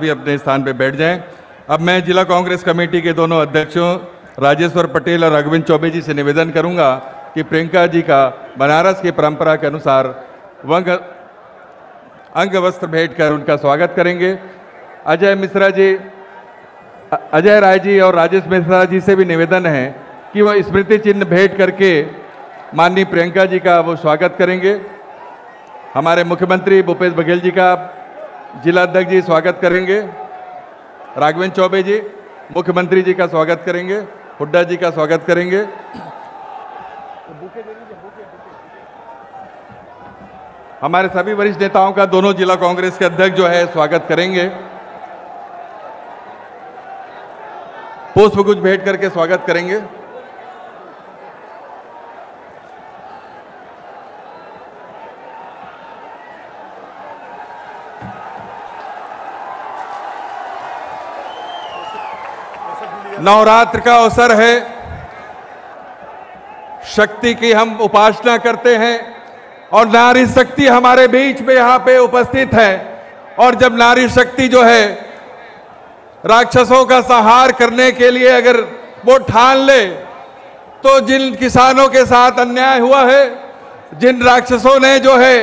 भी अपने स्थान पर बैठ जाएं। अब मैं जिला कांग्रेस कमेटी के दोनों अध्यक्षों राजेश्वर पटेल और राघवेंद्र चौबे जी से निवेदन करूंगा कि प्रियंका जी का बनारस की परंपरा के अनुसार अंग वस्त्र भेंट कर उनका स्वागत करेंगे। अजय राय जी और राजेश मिश्रा जी से भी निवेदन है कि वह स्मृति चिन्ह भेंट करके माननीय प्रियंका जी का वो स्वागत करेंगे। हमारे मुख्यमंत्री भूपेश बघेल जी का जिला अध्यक्ष जी स्वागत करेंगे। राघवेंद्र चौबे जी मुख्यमंत्री जी का स्वागत करेंगे। हुड्डा जी का स्वागत करेंगे। हमारे सभी वरिष्ठ नेताओं का दोनों जिला कांग्रेस के अध्यक्ष जो है स्वागत करेंगे। पुष्पगुच्छ भेंट करके स्वागत करेंगे। नवरात्र का अवसर है, शक्ति की हम उपासना करते हैं और नारी शक्ति हमारे बीच में यहाँ पे उपस्थित है। और जब नारी शक्ति जो है राक्षसों का संहार करने के लिए अगर वो ठान ले, तो जिन किसानों के साथ अन्याय हुआ है, जिन राक्षसों ने जो है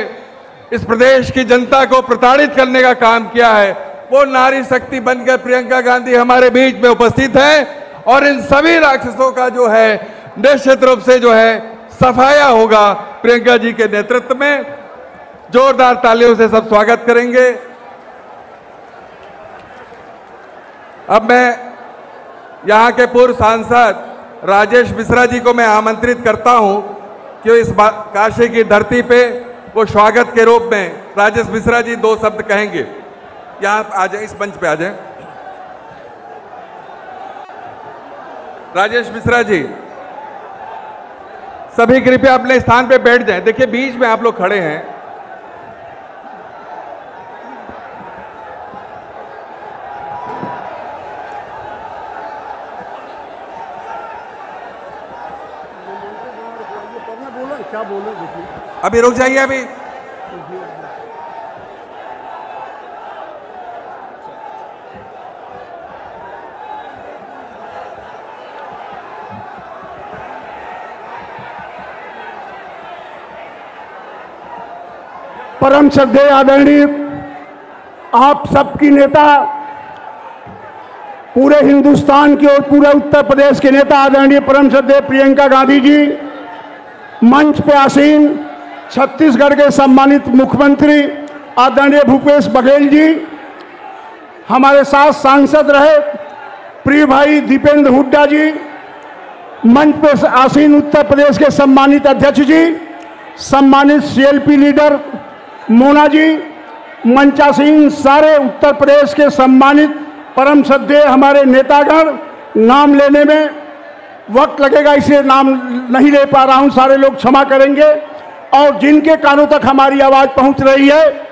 इस प्रदेश की जनता को प्रताड़ित करने का काम किया है, वो नारी शक्ति बनकर प्रियंका गांधी हमारे बीच में उपस्थित है। और इन सभी राक्षसों का जो है निश्चित रूप से जो है सफाया होगा प्रियंका जी के नेतृत्व में। जोरदार तालियों से सब स्वागत करेंगे। अब मैं यहाँ के पूर्व सांसद राजेश मिश्रा जी को मैं आमंत्रित करता हूँ कि इस काशी की धरती पे वो स्वागत के रूप में राजेश मिश्रा जी 2 शब्द कहेंगे। यहाँ आ जाए, इस मंच पे आ जाए। राजेश मिश्रा जी, सभी कृपया अपने स्थान पे बैठ जाएं। देखिए बीच में आप लोग खड़े हैं। क्या बोलो, अभी रुक जाइए। अभी परम श्रद्धेय आदरणीय आप सबकी नेता, पूरे हिंदुस्तान की और पूरे उत्तर प्रदेश के नेता आदरणीय परम श्रद्धेय प्रियंका गांधी जी, मंच पे आसीन छत्तीसगढ़ के सम्मानित मुख्यमंत्री आदरणीय भूपेश बघेल जी, हमारे साथ सांसद रहे प्रिय भाई दीपेंद्र हुड्डा जी, मंच पे आसीन उत्तर प्रदेश के सम्मानित अध्यक्ष जी, सम्मानित सीएलपी लीडर मोना जी, मंचासीन सारे उत्तर प्रदेश के सम्मानित परम श्रद्धेय हमारे नेतागण। नाम लेने में वक्त लगेगा इसलिए नाम नहीं ले पा रहा हूं, सारे लोग क्षमा करेंगे। और जिनके कानों तक हमारी आवाज पहुंच रही है,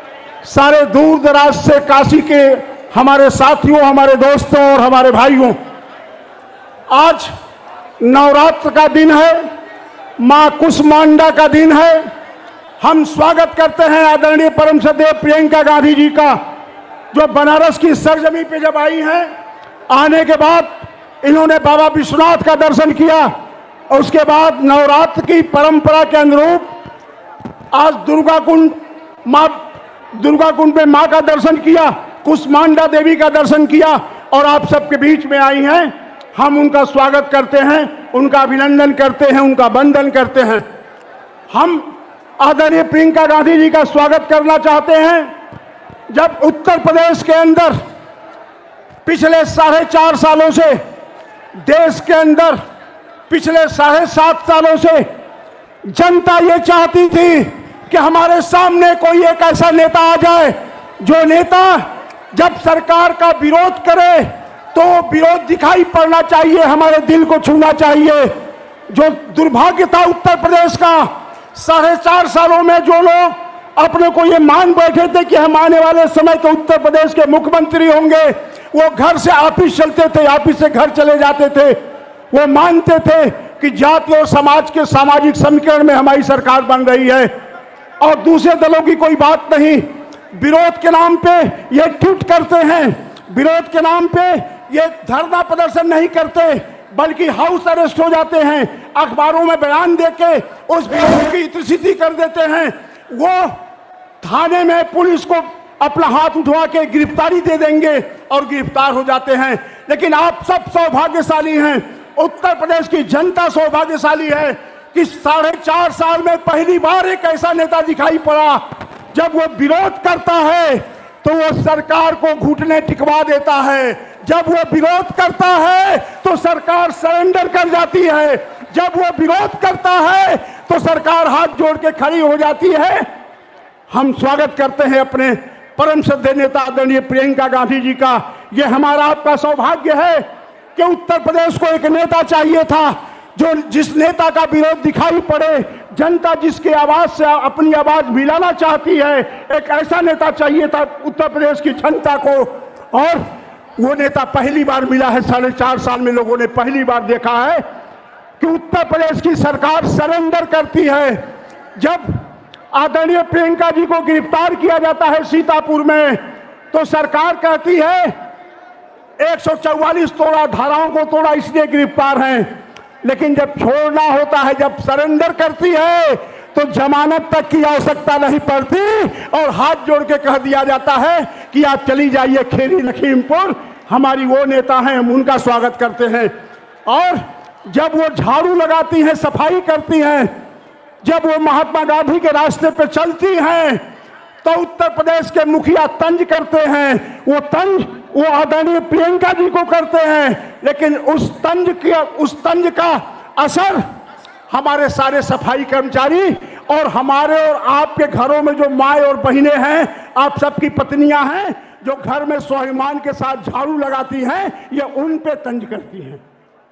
सारे दूर दराज से काशी के हमारे साथियों, हमारे दोस्तों और हमारे भाइयों, आज नवरात्र का दिन है, मां कुष्मांडा का दिन है। हम स्वागत करते हैं आदरणीय परम श्रद्धेय प्रियंका गांधी जी का, जो बनारस की सरजमी पे जब आई हैं, आने के बाद इन्होंने बाबा विश्वनाथ का दर्शन किया और उसके बाद नवरात्र की परंपरा के अनुरूप आज दुर्गा कुंड पे मां का दर्शन किया, कुष्मांडा देवी का दर्शन किया और आप सबके बीच में आई हैं। हम उनका स्वागत करते हैं, उनका अभिनंदन करते हैं, उनका वंदन करते हैं। हम आदरणीय प्रियंका गांधी जी का स्वागत करना चाहते हैं। जब उत्तर प्रदेश के अंदर पिछले 4.5 सालों से, देश के अंदर पिछले 7.5 सालों से जनता ये चाहती थी कि हमारे सामने कोई एक ऐसा नेता आ जाए, जो नेता जब सरकार का विरोध करे तो विरोध दिखाई पड़ना चाहिए, हमारे दिल को छूना चाहिए। जो दुर्भाग्य था उत्तर प्रदेश का, 4.5 सालों में जो लोग अपने को ये मान बैठे थे कि हम आने वाले समय के उत्तर प्रदेश के मुख्यमंत्री होंगे, वो घर से ऑफिस चलते थे, ऑफिस से घर चले जाते थे। वो मानते थे कि जाति और समाज के सामाजिक समीकरण में हमारी सरकार बन रही है और दूसरे दलों की कोई बात नहीं। विरोध के नाम पे ये ट्वीट करते हैं, विरोध के नाम पे ये धरना प्रदर्शन नहीं करते, बल्कि हाउस अरेस्ट हो जाते हैं, अखबारों में बयान देके उस विरोध की इतनी कर देते हैं। वो थाने में पुलिस को अपना हाथ उठवा के गिरफ्तारी दे देंगे और गिरफ्तार हो जाते हैं। लेकिन आप सब सौभाग्यशाली हैं, उत्तर प्रदेश की जनता सौभाग्यशाली है कि 4.5 साल में पहली बार एक ऐसा नेता दिखाई पड़ा, जब वो विरोध करता है तो वो सरकार को घुटने टिकवा देता है, जब वो विरोध करता है तो सरकार सरेंडर कर जाती है, जब वो विरोध करता है तो सरकार हाथ जोड़ के खड़ी हो जाती है। हम स्वागत करते हैं अपने परम श्रद्धेय नेता आदरणीय प्रियंका गांधी जी का। ये हमारा आपका सौभाग्य है कि उत्तर प्रदेश को एक नेता चाहिए था, जो जिस नेता का विरोध दिखाई पड़े, जनता जिसके आवाज से अपनी आवाज मिलाना चाहती है, एक ऐसा नेता चाहिए था उत्तर प्रदेश की जनता को। और वो नेता पहली बार मिला है। 4.5 साल में लोगों ने पहली बार देखा है कि उत्तर प्रदेश की सरकार सरेंडर करती है। जब आदरणीय प्रियंका जी को गिरफ्तार किया जाता है सीतापुर में, तो सरकार कहती है 144 तोड़ा, धाराओं को तोड़ा इसलिए गिरफ्तार हैं। लेकिन जब छोड़ना होता है, जब सरेंडर करती है, तो जमानत तक की आवश्यकता नहीं पड़ती और हाथ जोड़ के कह दिया जाता है कि आप चली जाइए खेरी लखीमपुर। हमारी वो नेता हैं, हम उनका स्वागत करते हैं। और जब वो झाड़ू लगाती हैं, सफाई करती हैं, जब वो महात्मा गांधी के रास्ते पे चलती हैं, तो उत्तर प्रदेश के मुखिया तंज करते हैं। वो तंज वो आदरणीय प्रियंका जी को करते हैं, लेकिन उस तंज का असर हमारे सारे सफाई कर्मचारी और हमारे और आपके घरों में जो माए और बहनें हैं, आप सबकी पत्नियां हैं, जो घर में स्वाभिमान के साथ झाड़ू लगाती हैं, ये उन पे तंज करती हैं।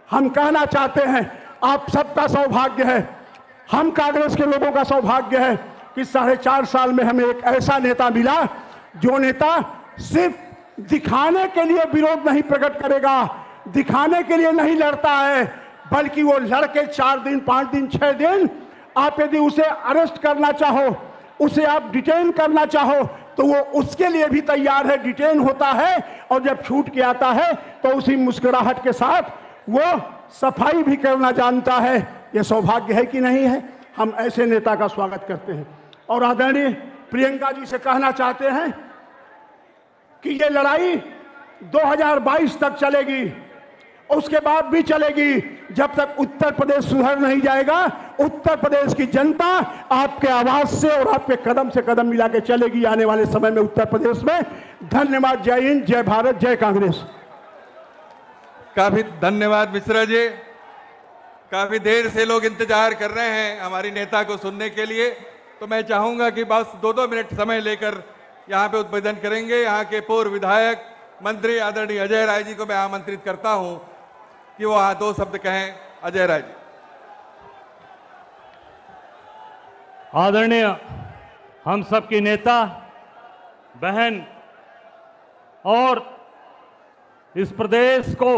हम कहना चाहते हैं, आप सबका सौभाग्य है, हम कांग्रेस के लोगों का सौभाग्य है कि 4.5 साल में हमें एक ऐसा नेता मिला, जो नेता सिर्फ दिखाने के लिए विरोध नहीं प्रकट करेगा, दिखाने के लिए नहीं लड़ता है, बल्कि वो लड़के 4 दिन 5 दिन 6 दिन, आप यदि उसे अरेस्ट करना चाहो, उसे आप डिटेन करना चाहो, तो वो उसके लिए भी तैयार है, डिटेन होता है। और जब छूट के आता है तो उसी मुस्कुराहट के साथ वो सफाई भी करना जानता है। ये सौभाग्य है कि नहीं है? हम ऐसे नेता का स्वागत करते हैं। और आदरणीय प्रियंका जी से कहना चाहते हैं कि ये लड़ाई 2022 तक चलेगी, उसके बाद भी चलेगी, जब तक उत्तर प्रदेश सुधर नहीं जाएगा। उत्तर प्रदेश की जनता आपके आवाज से और आपके कदम से कदम मिला के चलेगी आने वाले समय में उत्तर प्रदेश में। धन्यवाद। जय हिंद, जय भारत, जय कांग्रेस। काफी धन्यवाद मिश्रा जी। काफी देर से लोग इंतजार कर रहे हैं हमारी नेता को सुनने के लिए, तो मैं चाहूंगा कि बस 2-2 मिनट समय लेकर यहाँ पे उद्बोधन करेंगे। यहाँ के पूर्व विधायक मंत्री आदरणीय अजय राय जी को मैं आमंत्रित करता हूँ कि वो यहाँ 2 शब्द कहें। अजय राय जी। आदरणीय हम सबकी नेता बहन और इस प्रदेश को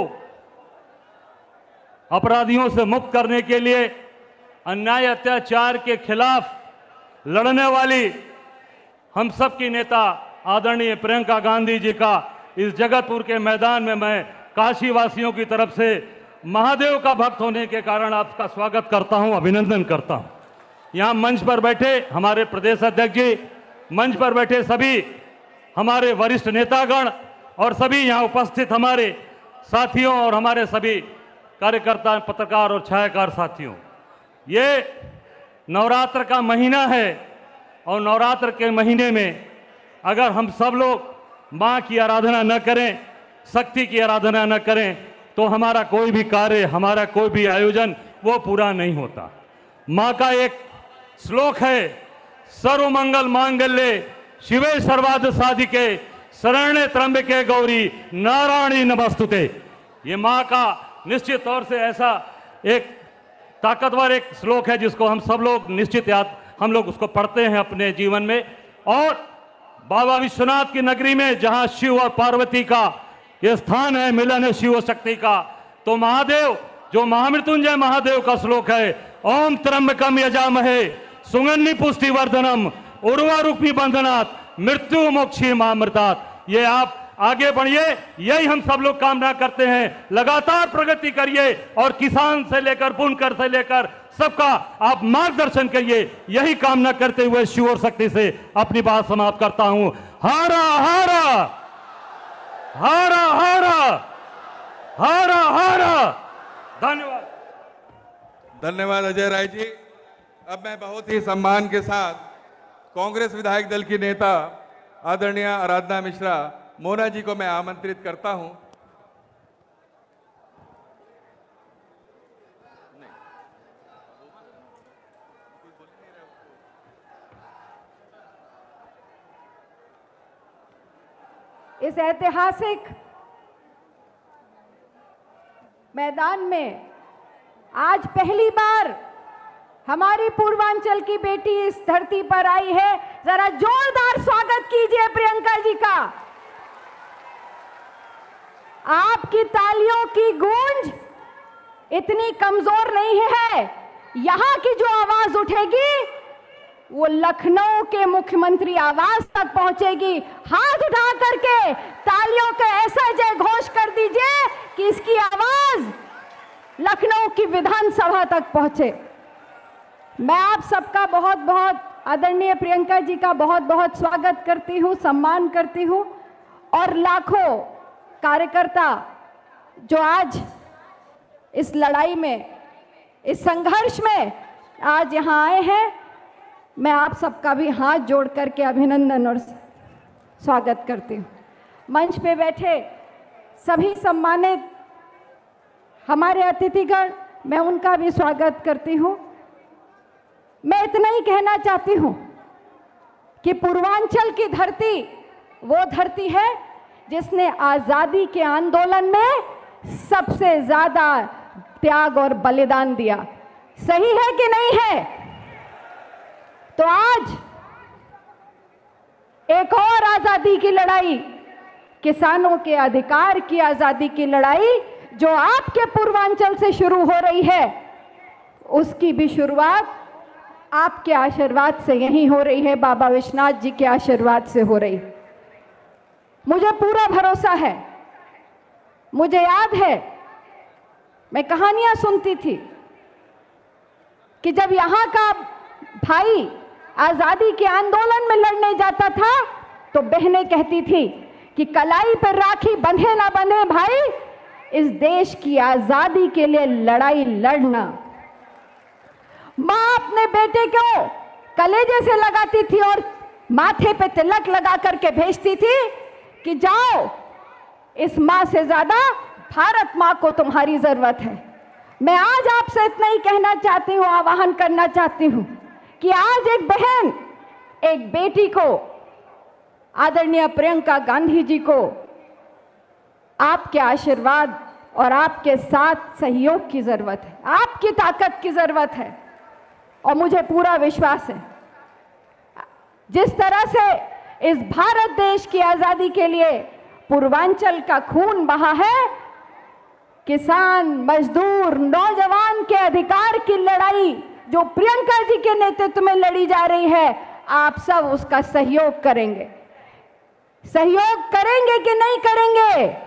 अपराधियों से मुक्त करने के लिए, अन्याय अत्याचार के खिलाफ लड़ने वाली हम सबकी नेता आदरणीय प्रियंका गांधी जी का इस जगतपुर के मैदान में मैं काशी वासियों की तरफ से महादेव का भक्त होने के कारण आपका स्वागत करता हूं, अभिनंदन करता हूं। यहां मंच पर बैठे हमारे प्रदेश अध्यक्ष जी, मंच पर बैठे सभी हमारे वरिष्ठ नेतागण और सभी यहां उपस्थित हमारे साथियों और हमारे सभी कार्यकर्ता, पत्रकार और छायाकार साथियों, ये नवरात्र का महीना है और नवरात्र के महीने में अगर हम सब लोग माँ की आराधना न करें, शक्ति की आराधना न करें, तो हमारा कोई भी कार्य, हमारा कोई भी आयोजन वो पूरा नहीं होता। माँ का एक श्लोक है, सर्वमंगल मांगल्ये शिवे सर्वार्थ साधिके शरण्ये त्र्यंबके गौरी नारायणी नमस्तुते। ये माँ का निश्चित तौर से ऐसा एक ताकतवर एक श्लोक है जिसको हम सब लोग निश्चित हम लोग उसको पढ़ते हैं अपने जीवन में। और बाबा विश्वनाथ की नगरी में जहां शिव और पार्वती का ये स्थान है, मिलन है शिव शक्ति का, तो महादेव जो महामृत्युंजय महादेव का श्लोक है, ओम त्र्यंबकम यजामहे सुगंधि पुष्टि वर्धनम उर्वारुक्मी बंधनात् मृत्यु मोक्षी मामृतात्। ये आप आगे बढ़िए, यही हम सब लोग कामना करते हैं। लगातार प्रगति करिए और किसान से लेकर बुनकर से लेकर सबका आप मार्गदर्शन करिए, यही कामना करते हुए शिव और शक्ति से अपनी बात समाप्त करता हूं। हारा हारा हारा हारा हारा हारा। धन्यवाद। धन्यवाद अजय राय जी। अब मैं बहुत ही सम्मान के साथ कांग्रेस विधायक दल की नेता आदरणीय आराधना मिश्रा मोना जी को मैं आमंत्रित करता हूं। इस ऐतिहासिक मैदान में आज पहली बार हमारी पूर्वांचल की बेटी इस धरती पर आई है। जरा जोरदार स्वागत कीजिए प्रियंका जी का। आपकी तालियों की गूंज इतनी कमजोर नहीं है। यहां की जो आवाज उठेगी वो लखनऊ के मुख्यमंत्री आवास तक पहुंचेगी। हाथ उठा करके तालियों का ऐसा जय घोष कर दीजिए कि इसकी आवाज लखनऊ की विधानसभा तक पहुंचे। मैं आप सबका बहुत बहुत आदरणीय प्रियंका जी का बहुत बहुत स्वागत करती हूं, सम्मान करती हूं। और लाखों कार्यकर्ता जो आज इस लड़ाई में, इस संघर्ष में आज यहां आए हैं, मैं आप सबका भी हाथ जोड़ करके अभिनंदन और स्वागत करती हूँ। मंच पे बैठे सभी सम्मानित हमारे अतिथिगण, मैं उनका भी स्वागत करती हूँ। मैं इतना ही कहना चाहती हूँ कि पूर्वांचल की धरती वो धरती है जिसने आज़ादी के आंदोलन में सबसे ज़्यादा त्याग और बलिदान दिया। सही है कि नहीं है? तो आज एक और आजादी की लड़ाई, किसानों के अधिकार की आजादी की लड़ाई जो आपके पूर्वांचल से शुरू हो रही है, उसकी भी शुरुआत आपके आशीर्वाद से यहीं हो रही है, बाबा विश्वनाथ जी के आशीर्वाद से हो रही। मुझे पूरा भरोसा है, मुझे याद है मैं कहानियां सुनती थी कि जब यहां का भाई आजादी के आंदोलन में लड़ने जाता था तो बहनें कहती थी कि कलाई पर राखी बंधे ना बंधे भाई, इस देश की आजादी के लिए लड़ाई लड़ना। मां अपने बेटे को कलेजे से लगाती थी और माथे पे तिलक लगा करके भेजती थी कि जाओ, इस मां से ज्यादा भारत मां को तुम्हारी जरूरत है। मैं आज आपसे इतना ही कहना चाहती हूं, आह्वान करना चाहती हूं कि आज एक बहन, एक बेटी को, आदरणीय प्रियंका गांधी जी को आपके आशीर्वाद और आपके साथ सहयोग की जरूरत है, आपकी ताकत की जरूरत है। और मुझे पूरा विश्वास है जिस तरह से इस भारत देश की आजादी के लिए पूर्वांचल का खून बहा है, किसान, मजदूर, नौजवान के अधिकार की लड़ाई जो प्रियंका जी के नेतृत्व में लड़ी जा रही है, आप सब उसका सहयोग करेंगे। सहयोग करेंगे कि नहीं करेंगे?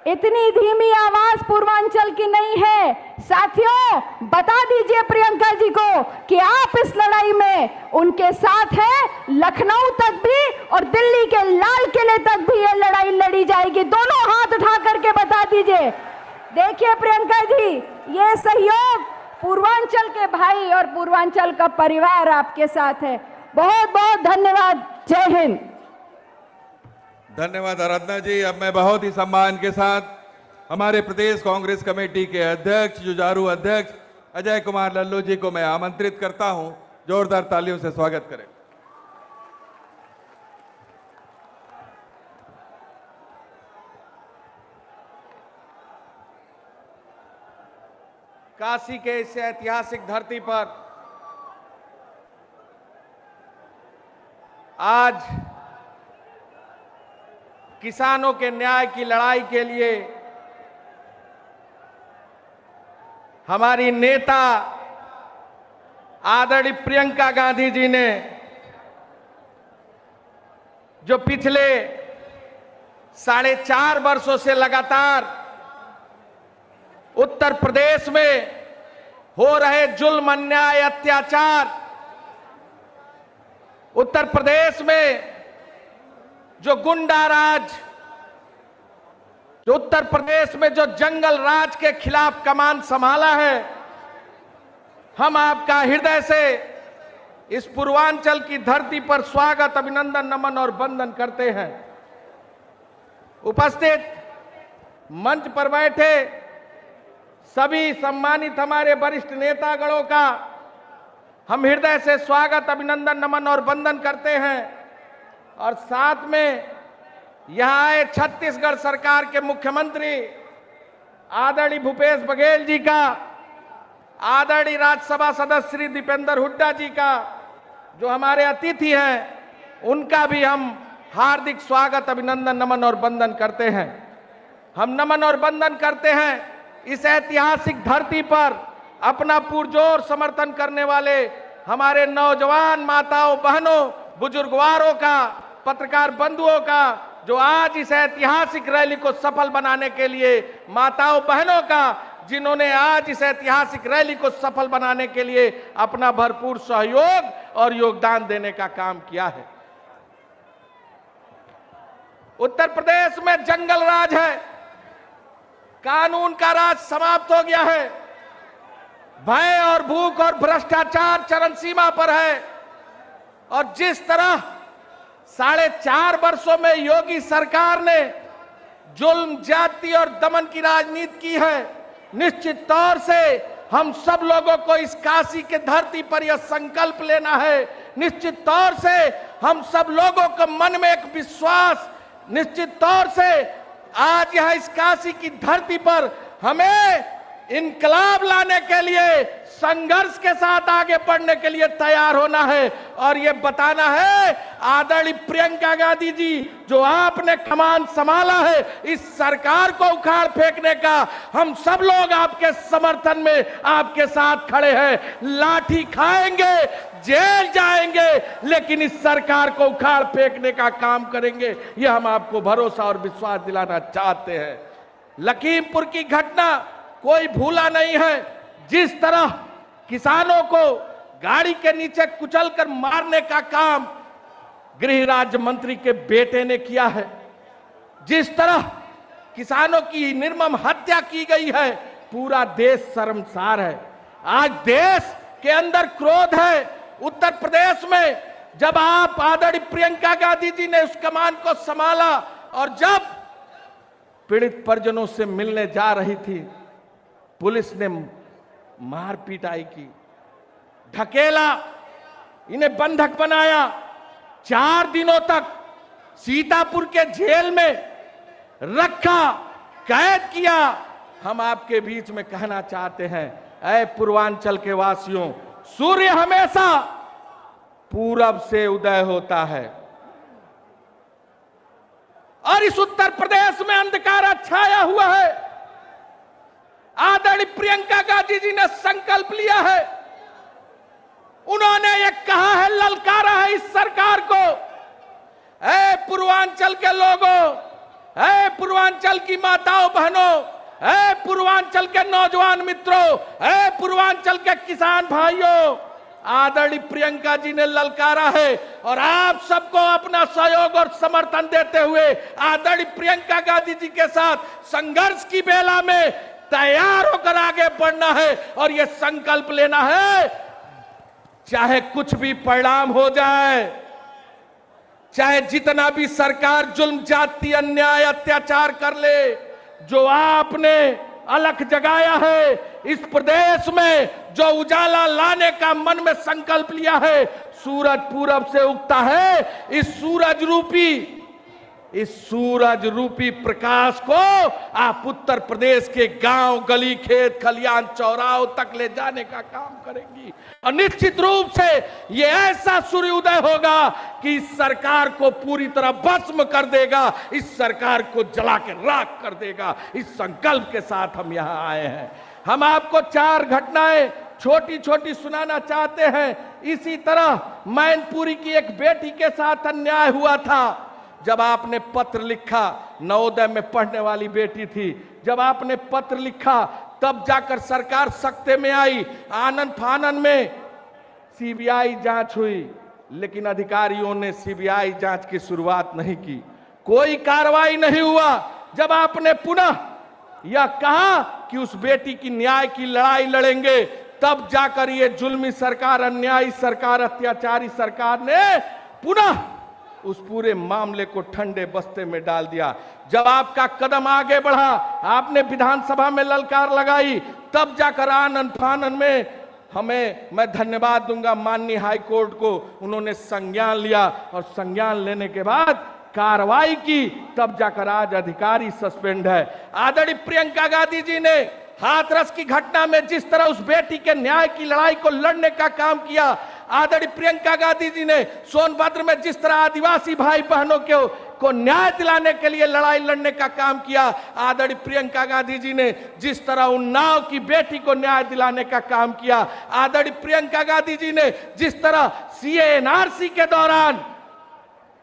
इतनी धीमी आवाज पूर्वांचल की नहीं है। साथियों, बता दीजिए प्रियंका जी को कि आप इस लड़ाई में उनके साथ हैं। लखनऊ तक भी और दिल्ली के लाल किले तक भी ये लड़ाई लड़ी जाएगी। दोनों हाथ उठा करके बता दीजिए। देखिए प्रियंका जी, ये सहयोग पूर्वांचल के भाई और पूर्वांचल का परिवार आपके साथ है। बहुत बहुत धन्यवाद। जय हिंद। धन्यवाद आराधना जी। अब मैं बहुत ही सम्मान के साथ हमारे प्रदेश कांग्रेस कमेटी के अध्यक्ष, जुझारू अध्यक्ष अजय कुमार लल्लू जी को मैं आमंत्रित करता हूं। जोरदार तालियों से स्वागत करें। काशी के इस ऐतिहासिक धरती पर आज किसानों के न्याय की लड़ाई के लिए हमारी नेता आदरणीय प्रियंका गांधी जी ने जो पिछले 4.5 वर्षों से लगातार उत्तर प्रदेश में हो रहे जुल्म, अन्याय, अत्याचार, उत्तर प्रदेश में जो गुंडा राज, जो उत्तर प्रदेश में जो जंगल राज के खिलाफ कमान संभाला है, हम आपका हृदय से इस पूर्वांचल की धरती पर स्वागत, अभिनंदन, नमन और वंदन करते हैं। उपस्थित मंच पर बैठे सभी सम्मानित हमारे वरिष्ठ नेतागणों का हम हृदय से स्वागत, अभिनंदन, नमन और वंदन करते हैं। और साथ में यहां आए छत्तीसगढ़ सरकार के मुख्यमंत्री आदरणीय भूपेश बघेल जी का, आदरणीय राज्यसभा सदस्य श्री दीपेंद्र हुड्डा जी का, जो हमारे अतिथि हैं, उनका भी हम हार्दिक स्वागत, अभिनंदन, नमन और वंदन करते हैं। हम नमन और वंदन करते हैं इस ऐतिहासिक धरती पर अपना पुरजोर समर्थन करने वाले हमारे नौजवान माताओं, बहनों, बुजुर्गवारों का, पत्रकार बंधुओं का, जो आज इस ऐतिहासिक रैली को सफल बनाने के लिए, माताओं बहनों का, जिन्होंने आज इस ऐतिहासिक रैली को सफल बनाने के लिए अपना भरपूर सहयोग और योगदान देने का काम किया है। उत्तर प्रदेश में जंगल राज है, कानून का राज समाप्त हो गया है, भय और भूख और भ्रष्टाचार चरम सीमा पर है। और जिस तरह 4.5 वर्षों में योगी सरकार ने जुल्म, जाति और दमन की राजनीति की है, निश्चित तौर से हम सब लोगों को इस काशी के धरती पर यह संकल्प लेना है। निश्चित तौर से हम सब लोगों को मन में एक विश्वास, निश्चित तौर से आज यह इस काशी की धरती पर हमें इनकलाब लाने के लिए, संघर्ष के साथ आगे बढ़ने के लिए तैयार होना है। और ये बताना है आदरणीय प्रियंका गांधी जी, जो आपने कमान संभाला है इस सरकार को उखाड़ फेंकने का, हम सब लोग आपके समर्थन में आपके साथ खड़े हैं। लाठी खाएंगे, जेल जाएंगे, लेकिन इस सरकार को उखाड़ फेंकने का काम करेंगे, यह हम आपको भरोसा और विश्वास दिलाना चाहते हैं। लखीमपुर की घटना कोई भूला नहीं है। जिस तरह किसानों को गाड़ी के नीचे कुचलकर मारने का काम गृह राज्य मंत्री के बेटे ने किया है, जिस तरह किसानों की निर्मम हत्या की गई है, पूरा देश शर्मसार है। आज देश के अंदर क्रोध है। उत्तर प्रदेश में जब आप आदरणीय प्रियंका गांधी जी ने उस कमान को संभाला और जब पीड़ित परिजनों से मिलने जा रही थी, पुलिस ने मार पिटाई की, ढकेला, इन्हें बंधक बनाया, 4 दिनों तक सीतापुर के जेल में रखा, कैद किया। हम आपके बीच में कहना चाहते हैं, ऐ पूर्वांचल के वासियों, सूर्य हमेशा पूरब से उदय होता है और इस उत्तर प्रदेश में अंधकार छाया हुआ है। आदरणीय प्रियंका गांधी जी ने संकल्प लिया है, उन्होंने ये कहा है, ललकारा है इस सरकार को, ऐ पूर्वांचल के लोगों, ऐ पूर्वांचल की माताओं बहनों, ऐ पूर्वांचल के नौजवान मित्रों, ऐ पूर्वांचल के किसान भाइयों, आदरणीय प्रियंका जी ने ललकारा है और आप सबको अपना सहयोग और समर्थन देते हुए आदरणीय प्रियंका गांधी जी के साथ संघर्ष की बेला में तैयार होकर आगे बढ़ना है और यह संकल्प लेना है, चाहे कुछ भी परिणाम हो जाए, चाहे जितना भी सरकार जुल्म, जाति, अन्याय, अत्याचार कर ले, जो आपने अलख जगाया है इस प्रदेश में, जो उजाला लाने का मन में संकल्प लिया है, सूरज पूरब से उगता है। इस सूरज रूपी प्रकाश को आप उत्तर प्रदेश के गांव, गली, खेत, खलियान, चौराहों तक ले जाने का काम करेंगी और निश्चित रूप से ये ऐसा सूर्योदय होगा कि इस सरकार को पूरी तरह भस्म कर देगा, इस सरकार को जला के राख कर देगा। इस संकल्प के साथ हम यहाँ आए हैं। हम आपको 4 घटनाएं छोटी छोटी सुनाना चाहते हैं। इसी तरह मैनपुरी की एक बेटी के साथ अन्याय हुआ था। जब आपने पत्र लिखा नवोदय में पढ़ने वाली बेटी थी। जब आपने पत्र लिखा तब जाकर सरकार सख्ते में आई, आनन फानन में सीबीआई जांच हुई, लेकिन अधिकारियों ने सीबीआई जांच की शुरुआत नहीं की, कोई कार्रवाई नहीं हुआ। जब आपने पुनः यह कहा कि उस बेटी की न्याय की लड़ाई लड़ेंगे, तब जाकर ये जुल्मी सरकार, अन्यायी सरकार, अत्याचारी सरकार ने पुनः उस पूरे मामले को ठंडे बस्ते में डाल दिया। जब आपका कदम आगे बढ़ा, आपने विधानसभा में ललकार लगाई, तब जाकर आनन फानन में मैं धन्यवाद दूंगा माननीय हाई कोर्ट को, उन्होंने संज्ञान लिया और संज्ञान लेने के बाद कार्रवाई की, तब जाकर आज अधिकारी सस्पेंड है। आदरणीय प्रियंका गांधी जी ने हाथरस की घटना में जिस तरह उस बेटी के न्याय की लड़ाई को लड़ने का काम किया, आदरणीय प्रियंका गांधी जी ने सोनभद्र में जिस तरह आदिवासी भाई बहनों को न्याय दिलाने के लिए लड़ाई लड़ने का काम किया, आदरणीय प्रियंका गांधी जी ने जिस तरह उन्नाव की बेटी को न्याय दिलाने का काम किया, आदरणीय प्रियंका गांधी जी ने जिस तरह सीए एनआरसी के दौरान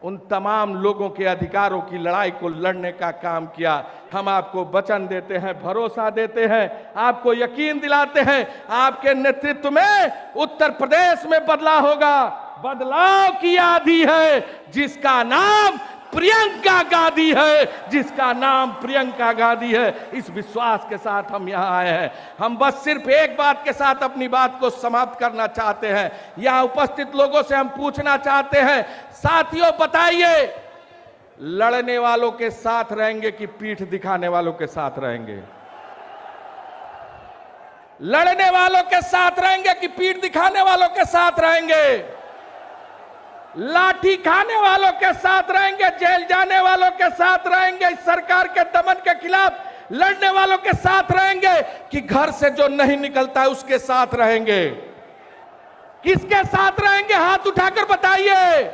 उन तमाम लोगों के अधिकारों की लड़ाई को लड़ने का काम किया। हम आपको वचन देते हैं, भरोसा देते हैं, आपको यकीन दिलाते हैं, आपके नेतृत्व में उत्तर प्रदेश में बदलाव होगा। बदलाव की आंधी है जिसका नाम प्रियंका गांधी है, जिसका नाम प्रियंका गांधी है। इस विश्वास के साथ हम यहाँ आए हैं। हम बस सिर्फ एक बात के साथ अपनी बात को समाप्त करना चाहते हैं। यहाँ उपस्थित लोगों से हम पूछना चाहते हैं, साथियों बताइए, लड़ने वालों के साथ रहेंगे कि पीठ दिखाने वालों के साथ रहेंगे? लड़ने वालों के साथ रहेंगे कि पीठ दिखाने वालों के साथ रहेंगे? लाठी खाने वालों के साथ रहेंगे, जेल जाने वालों के साथ रहेंगे, इस सरकार के दमन के खिलाफ लड़ने वालों के साथ रहेंगे, कि घर से जो नहीं निकलता है उसके साथ रहेंगे? किसके साथ रहेंगे? हाथ उठाकर बताइए।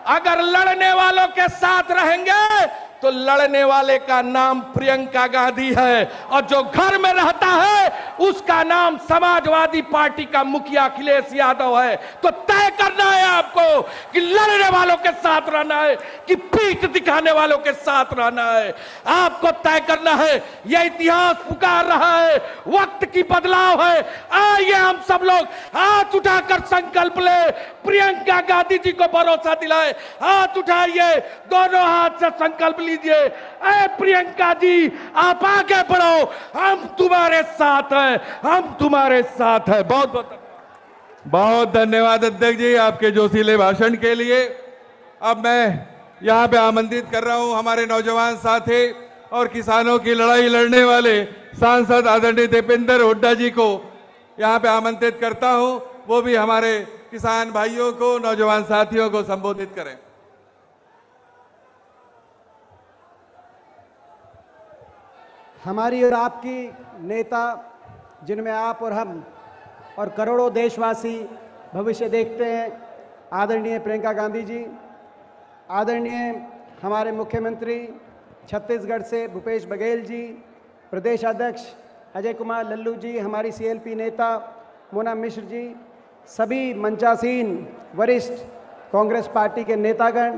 अगर लड़ने वालों के साथ रहेंगे तो लड़ने वाले का नाम प्रियंका गांधी है, और जो घर में रहता है उसका नाम समाजवादी पार्टी का मुखिया अखिलेश यादव है। तो तय करना है आपको कि लड़ने वालों के साथ रहना है कि पीठ दिखाने वालों के साथ रहना है। आपको तय करना है। यह इतिहास पुकार रहा है, वक्त की बदलाव है। आइए हम सब लोग हाथ उठाकर संकल्प ले, प्रियंका गांधी जी को भरोसा दिलाए। हाथ उठाइए, दोनों हाथ से संकल्प लीजिए। ऐ प्रियंका जी, आप आगे बढ़ो, हम तुम्हारे साथ हैं, हम तुम्हारे साथ हैं। बहुत बहुत धन्यवाद अध्यक्ष जी आपके जोशीले भाषण के लिए। अब मैं यहाँ पे आमंत्रित कर रहा हूँ हमारे नौजवान साथी और किसानों की लड़ाई लड़ने वाले सांसद आदरणीय दीपेंद्र हुड्डा जी को यहाँ पे आमंत्रित करता हूँ, वो भी हमारे किसान भाइयों को, नौजवान साथियों को संबोधित करें। हमारी और आपकी नेता, जिनमें आप और हम और करोड़ों देशवासी भविष्य देखते हैं, आदरणीय प्रियंका गांधी जी, आदरणीय हमारे मुख्यमंत्री छत्तीसगढ़ से भूपेश बघेल जी, प्रदेश अध्यक्ष अजय कुमार लल्लू जी, हमारी सीएलपी नेता मोना मिश्र जी, सभी मंचासीन वरिष्ठ कांग्रेस पार्टी के नेतागण,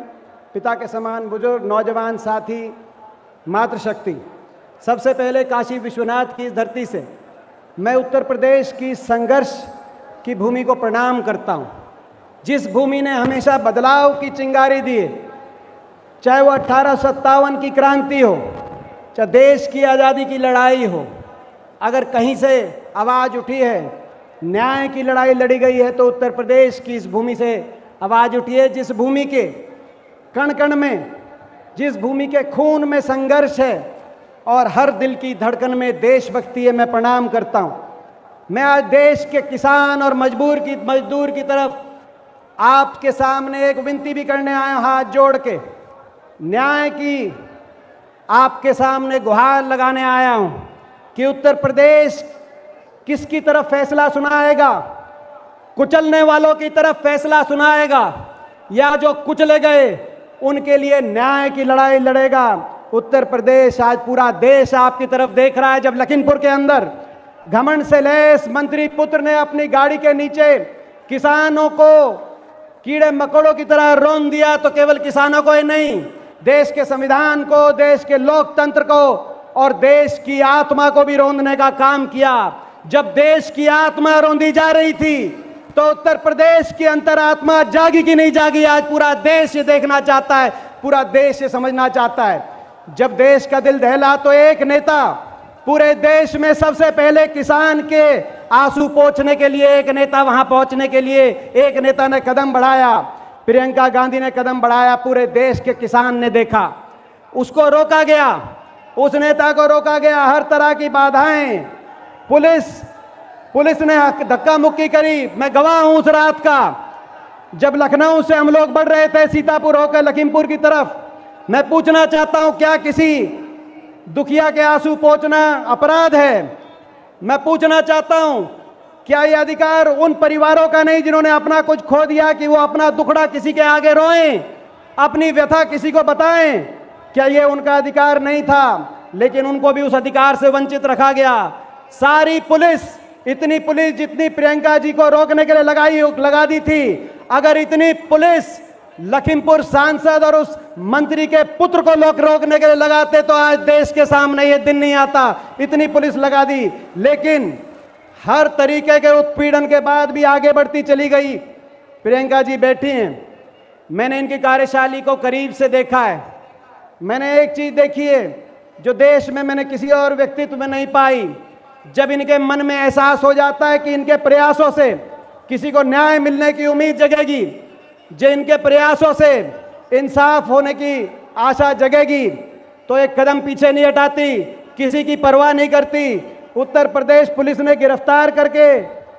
पिता के समान बुजुर्ग, नौजवान साथी, मातृशक्ति, सबसे पहले काशी विश्वनाथ की इस धरती से मैं उत्तर प्रदेश की संघर्ष की भूमि को प्रणाम करता हूँ, जिस भूमि ने हमेशा बदलाव की चिंगारी दी है, चाहे वो 1857 की क्रांति हो, चाहे देश की आज़ादी की लड़ाई हो। अगर कहीं से आवाज़ उठी है, न्याय की लड़ाई लड़ी गई है, तो उत्तर प्रदेश की इस भूमि से आवाज़ उठी है। जिस भूमि के कण कण में, जिस भूमि के खून में संघर्ष है और हर दिल की धड़कन में देशभक्ति है, मैं प्रणाम करता हूँ। मैं आज देश के किसान और मजदूर की तरफ आपके सामने एक विनती भी करने आया हूँ, हाथ जोड़ के न्याय की आपके सामने गुहार लगाने आया हूँ कि उत्तर प्रदेश किसकी तरफ फैसला सुनाएगा? कुचलने वालों की तरफ फैसला सुनाएगा या जो कुचले गए उनके लिए न्याय की लड़ाई लड़ेगा? उत्तर प्रदेश, आज पूरा देश आपकी तरफ देख रहा है। जब लखीमपुर के अंदर घमंड से लैस मंत्री पुत्र ने अपनी गाड़ी के नीचे किसानों को कीड़े मकोड़ों की तरह रौंद दिया, तो केवल किसानों को ही नहीं, देश के संविधान को, देश के लोकतंत्र को और देश की आत्मा को भी रौंदने का काम किया। जब देश की आत्मा रौंदी जा रही थी तो उत्तर प्रदेश की अंतरात्मा जागी कि नहीं जागी, आज पूरा देश ये देखना चाहता है, पूरा देश ये समझना चाहता है। जब देश का दिल दहला तो एक नेता पूरे देश में सबसे पहले किसान के आंसू पोंछने के लिए, एक नेता वहां पहुंचने के लिए एक नेता ने कदम बढ़ाया, प्रियंका गांधी ने कदम बढ़ाया। पूरे देश के किसान ने देखा, उसको रोका गया, उस नेता को रोका गया। हर तरह की बाधाएं, पुलिस ने धक्का मुक्की करी। मैं गवाह हूं उस रात का, जब लखनऊ से हम लोग बढ़ रहे थे सीतापुर होकर लखीमपुर की तरफ। मैं पूछना चाहता हूं, क्या किसी दुखिया के आंसू पोंछना अपराध है? मैं पूछना चाहता हूं, क्या यह अधिकार उन परिवारों का नहीं जिन्होंने अपना कुछ खो दिया कि वो अपना दुखड़ा किसी के आगे रोएं, अपनी व्यथा किसी को बताएं? क्या ये उनका अधिकार नहीं था? लेकिन उनको भी उस अधिकार से वंचित रखा गया। सारी पुलिस, इतनी पुलिस जितनी प्रियंका जी को रोकने के लिए लगा दी थी, अगर इतनी पुलिस लखीमपुर सांसद और उस मंत्री के पुत्र को लोग रोकने के लिए लगाते तो आज देश के सामने ये दिन नहीं आता। इतनी पुलिस लगा दी, लेकिन हर तरीके के उत्पीड़न के बाद भी आगे बढ़ती चली गई। प्रियंका जी बैठी हैं, मैंने इनकी कार्यशैली को करीब से देखा है। मैंने एक चीज देखी है जो देश में मैंने किसी और व्यक्तित्व में नहीं पाई। जब इनके मन में एहसास हो जाता है कि इनके प्रयासों से किसी को न्याय मिलने की उम्मीद जगेगी, जो इनके प्रयासों से इंसाफ होने की आशा जगेगी, तो एक कदम पीछे नहीं हटाती, किसी की परवाह नहीं करती। उत्तर प्रदेश पुलिस ने गिरफ्तार करके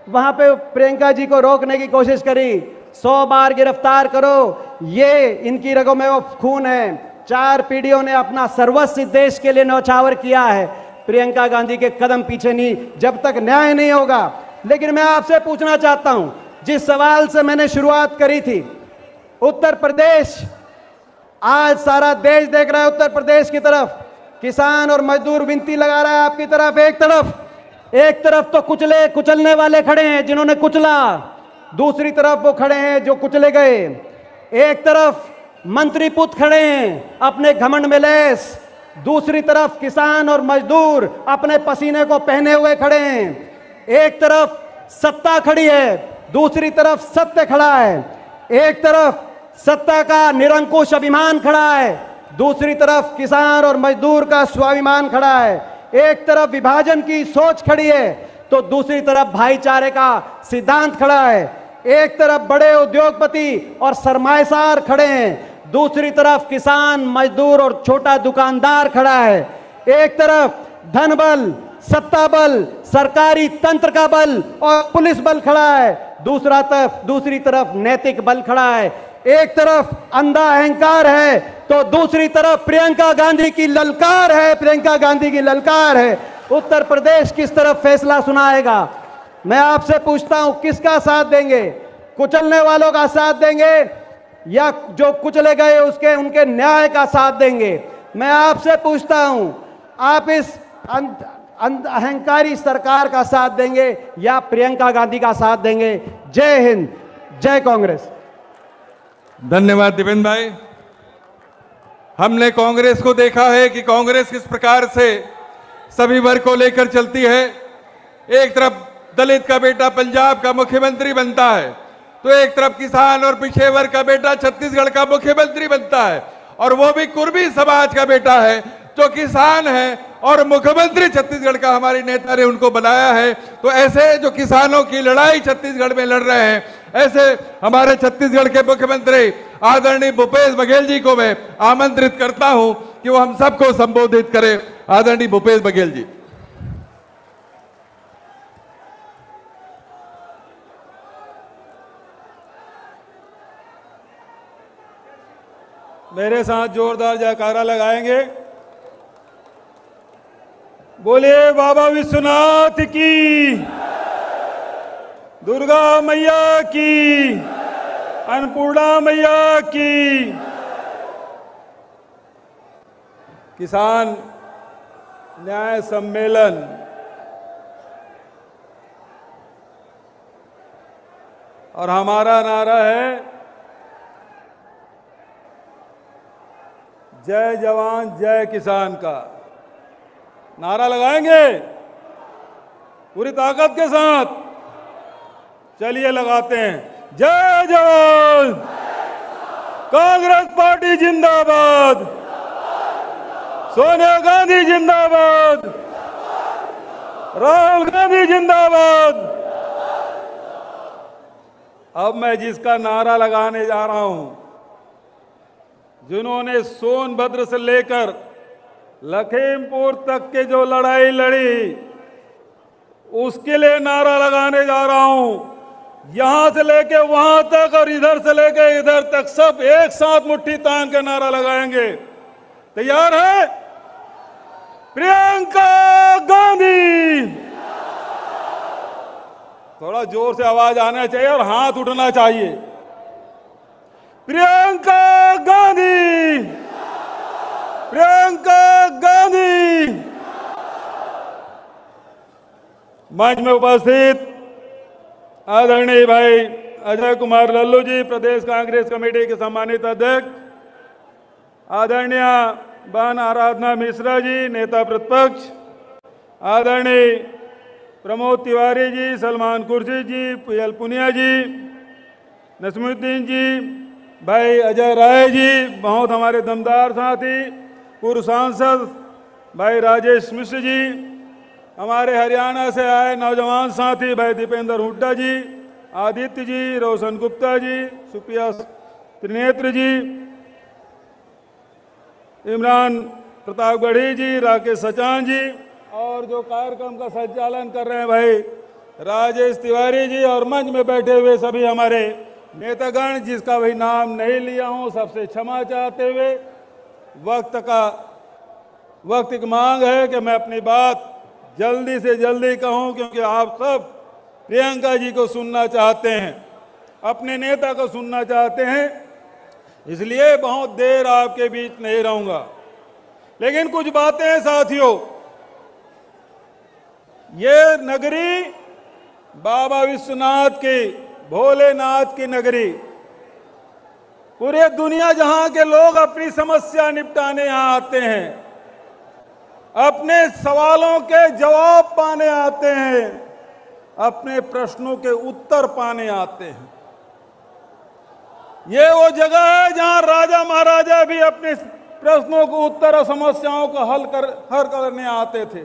वहां पे प्रियंका जी को रोकने की कोशिश करी। 100 बार गिरफ्तार करो, ये इनकी रगों में वो खून है। 4 पीढ़ियों ने अपना सर्वस्व देश के लिए न्यौछावर किया है। प्रियंका गांधी के कदम पीछे नहीं, जब तक न्याय नहीं होगा। लेकिन मैं आपसे पूछना चाहता हूं, जिस सवाल से मैंने शुरुआत करी थी, उत्तर प्रदेश, आज सारा देश देख रहा है उत्तर प्रदेश की तरफ। किसान और मजदूर विनती लगा रहा है आपकी तरफ। एक तरफ तो कुचलने वाले खड़े हैं जिन्होंने कुचला, दूसरी तरफ वो खड़े हैं जो कुचले गए। एक तरफ मंत्री पुत्र खड़े हैं अपने घमंड में लैस, दूसरी तरफ किसान और मजदूर अपने पसीने को पहने हुए खड़े हैं। एक तरफ सत्ता खड़ी है, दूसरी तरफ सत्य खड़ा है। एक तरफ सत्ता का निरंकुश अभिमान खड़ा है, दूसरी तरफ किसान और मजदूर का स्वाभिमान खड़ा है। एक तरफ विभाजन की सोच खड़ी है तो दूसरी तरफ भाईचारे का सिद्धांत खड़ा है। एक तरफ बड़े उद्योगपति और सरमाएदार खड़े हैं, दूसरी तरफ किसान, मजदूर और छोटा दुकानदार खड़ा है। एक तरफ धन बल, सत्ता बल, सरकारी तंत्र का बल और पुलिस बल खड़ा है, दूसरी तरफ नैतिक बल खड़ा है। एक तरफ अंधा अहंकार है तो दूसरी तरफ प्रियंका गांधी की ललकार है। प्रियंका गांधी की ललकार है। उत्तर प्रदेश किस तरफ फैसला सुनाएगा? मैं आपसे पूछता हूं, किसका साथ देंगे? कुचलने वालों का साथ देंगे या जो कुचले गए उनके न्याय का साथ देंगे? मैं आपसे पूछता हूं, आप इस अहंकारी सरकार का साथ देंगे या प्रियंका गांधी का साथ देंगे? जय हिंद, जय कांग्रेस। धन्यवाद दिवेंद्र भाई। हमने कांग्रेस को देखा है कि कांग्रेस किस प्रकार से सभी वर्ग को लेकर चलती है। एक तरफ दलित का बेटा पंजाब का मुख्यमंत्री बनता है तो एक तरफ किसान और पिछड़े वर्ग का बेटा छत्तीसगढ़ का मुख्यमंत्री बनता है, और वो भी कुर्मी समाज का बेटा है जो किसान है और मुख्यमंत्री छत्तीसगढ़ का हमारे नेता ने उनको बनाया है। तो ऐसे जो किसानों की लड़ाई छत्तीसगढ़ में लड़ रहे हैं, ऐसे हमारे छत्तीसगढ़ के मुख्यमंत्री आदरणीय भूपेश बघेल जी को मैं आमंत्रित करता हूं कि वो हम सबको संबोधित करें। आदरणीय भूपेश बघेल जी। मेरे साथ जोरदार जयकारा लगाएंगे। बोले बाबा विश्वनाथ की, दुर्गा मैया की, अन्नपूर्णा मैया की। किसान न्याय सम्मेलन और हमारा नारा है जय जवान जय किसान का नारा लगाएंगे पूरी ताकत के साथ। चलिए लगाते हैं, जय जवान, कांग्रेस पार्टी जिंदाबाद, सोनिया गांधी जिंदाबाद, राहुल गांधी जिंदाबाद। अब मैं जिसका नारा लगाने जा रहा हूं, जिन्होंने सोनभद्र से लेकर लखीमपुर तक के जो लड़ाई लड़ी, उसके लिए नारा लगाने जा रहा हूं। यहां से लेके वहां तक और इधर से लेके इधर तक सब एक साथ मुट्ठी तान के नारा लगाएंगे। तैयार है? प्रियंका गांधी। थोड़ा जोर से आवाज आना चाहिए और हाथ उठना चाहिए। प्रियंका गांधी, प्रियंका गांधी। मंच में उपस्थित आदरणीय भाई अजय कुमार लल्लू जी, प्रदेश कांग्रेस कमेटी के सम्मानित अध्यक्ष, आदरणीय बहन आराधना मिश्रा जी, नेता प्रतिपक्ष, आदरणीय प्रमोद तिवारी जी, सलमान कुर्सी जी, पुयल पुनिया जी, नसीमुद्दीन जी, भाई अजय राय जी, बहुत हमारे दमदार साथी, पूर्व सांसद भाई राजेश मिश्र जी, हमारे हरियाणा से आए नौजवान साथी भाई दीपेंद्र हुड्डा जी, आदित्य जी, रोशन गुप्ता जी, सुप्रिया त्रिनेत्र जी, इमरान प्रतापगढ़ी जी, राकेश सचान जी, और जो कार्यक्रम का संचालन कर रहे हैं भाई राजेश तिवारी जी, और मंच में बैठे हुए सभी हमारे नेतागण, जिसका भी नाम नहीं लिया हूं, सबसे क्षमा चाहते हुए वक्त की मांग है कि मैं अपनी बात जल्दी से जल्दी कहूं, क्योंकि आप सब प्रियंका जी को सुनना चाहते हैं, अपने नेता को सुनना चाहते हैं, इसलिए बहुत देर आपके बीच नहीं रहूंगा। लेकिन कुछ बातें हैं साथियों, ये नगरी बाबा विश्वनाथ की, भोलेनाथ की नगरी, पूरे दुनिया जहां के लोग अपनी समस्या निपटाने यहां आते हैं, अपने सवालों के जवाब पाने आते हैं, अपने प्रश्नों के उत्तर पाने आते हैं। ये वो जगह है जहां राजा महाराजा भी अपने प्रश्नों को उत्तर और समस्याओं को हल करने आते थे।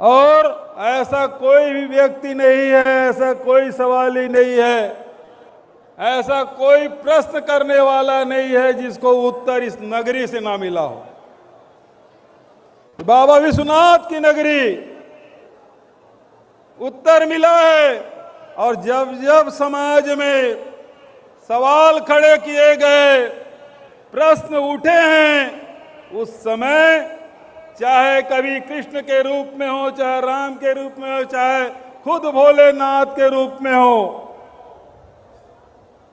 और ऐसा कोई भी व्यक्ति नहीं है, ऐसा कोई सवाल ही नहीं है, ऐसा कोई प्रश्न करने वाला नहीं है जिसको उत्तर इस नगरी से ना मिला हो। बाबा विश्वनाथ की नगरी उत्तर मिला है। और जब जब समाज में सवाल खड़े किए गए, प्रश्न उठे हैं, उस समय चाहे कभी कृष्ण के रूप में हो, चाहे राम के रूप में हो, चाहे खुद भोलेनाथ के रूप में हो,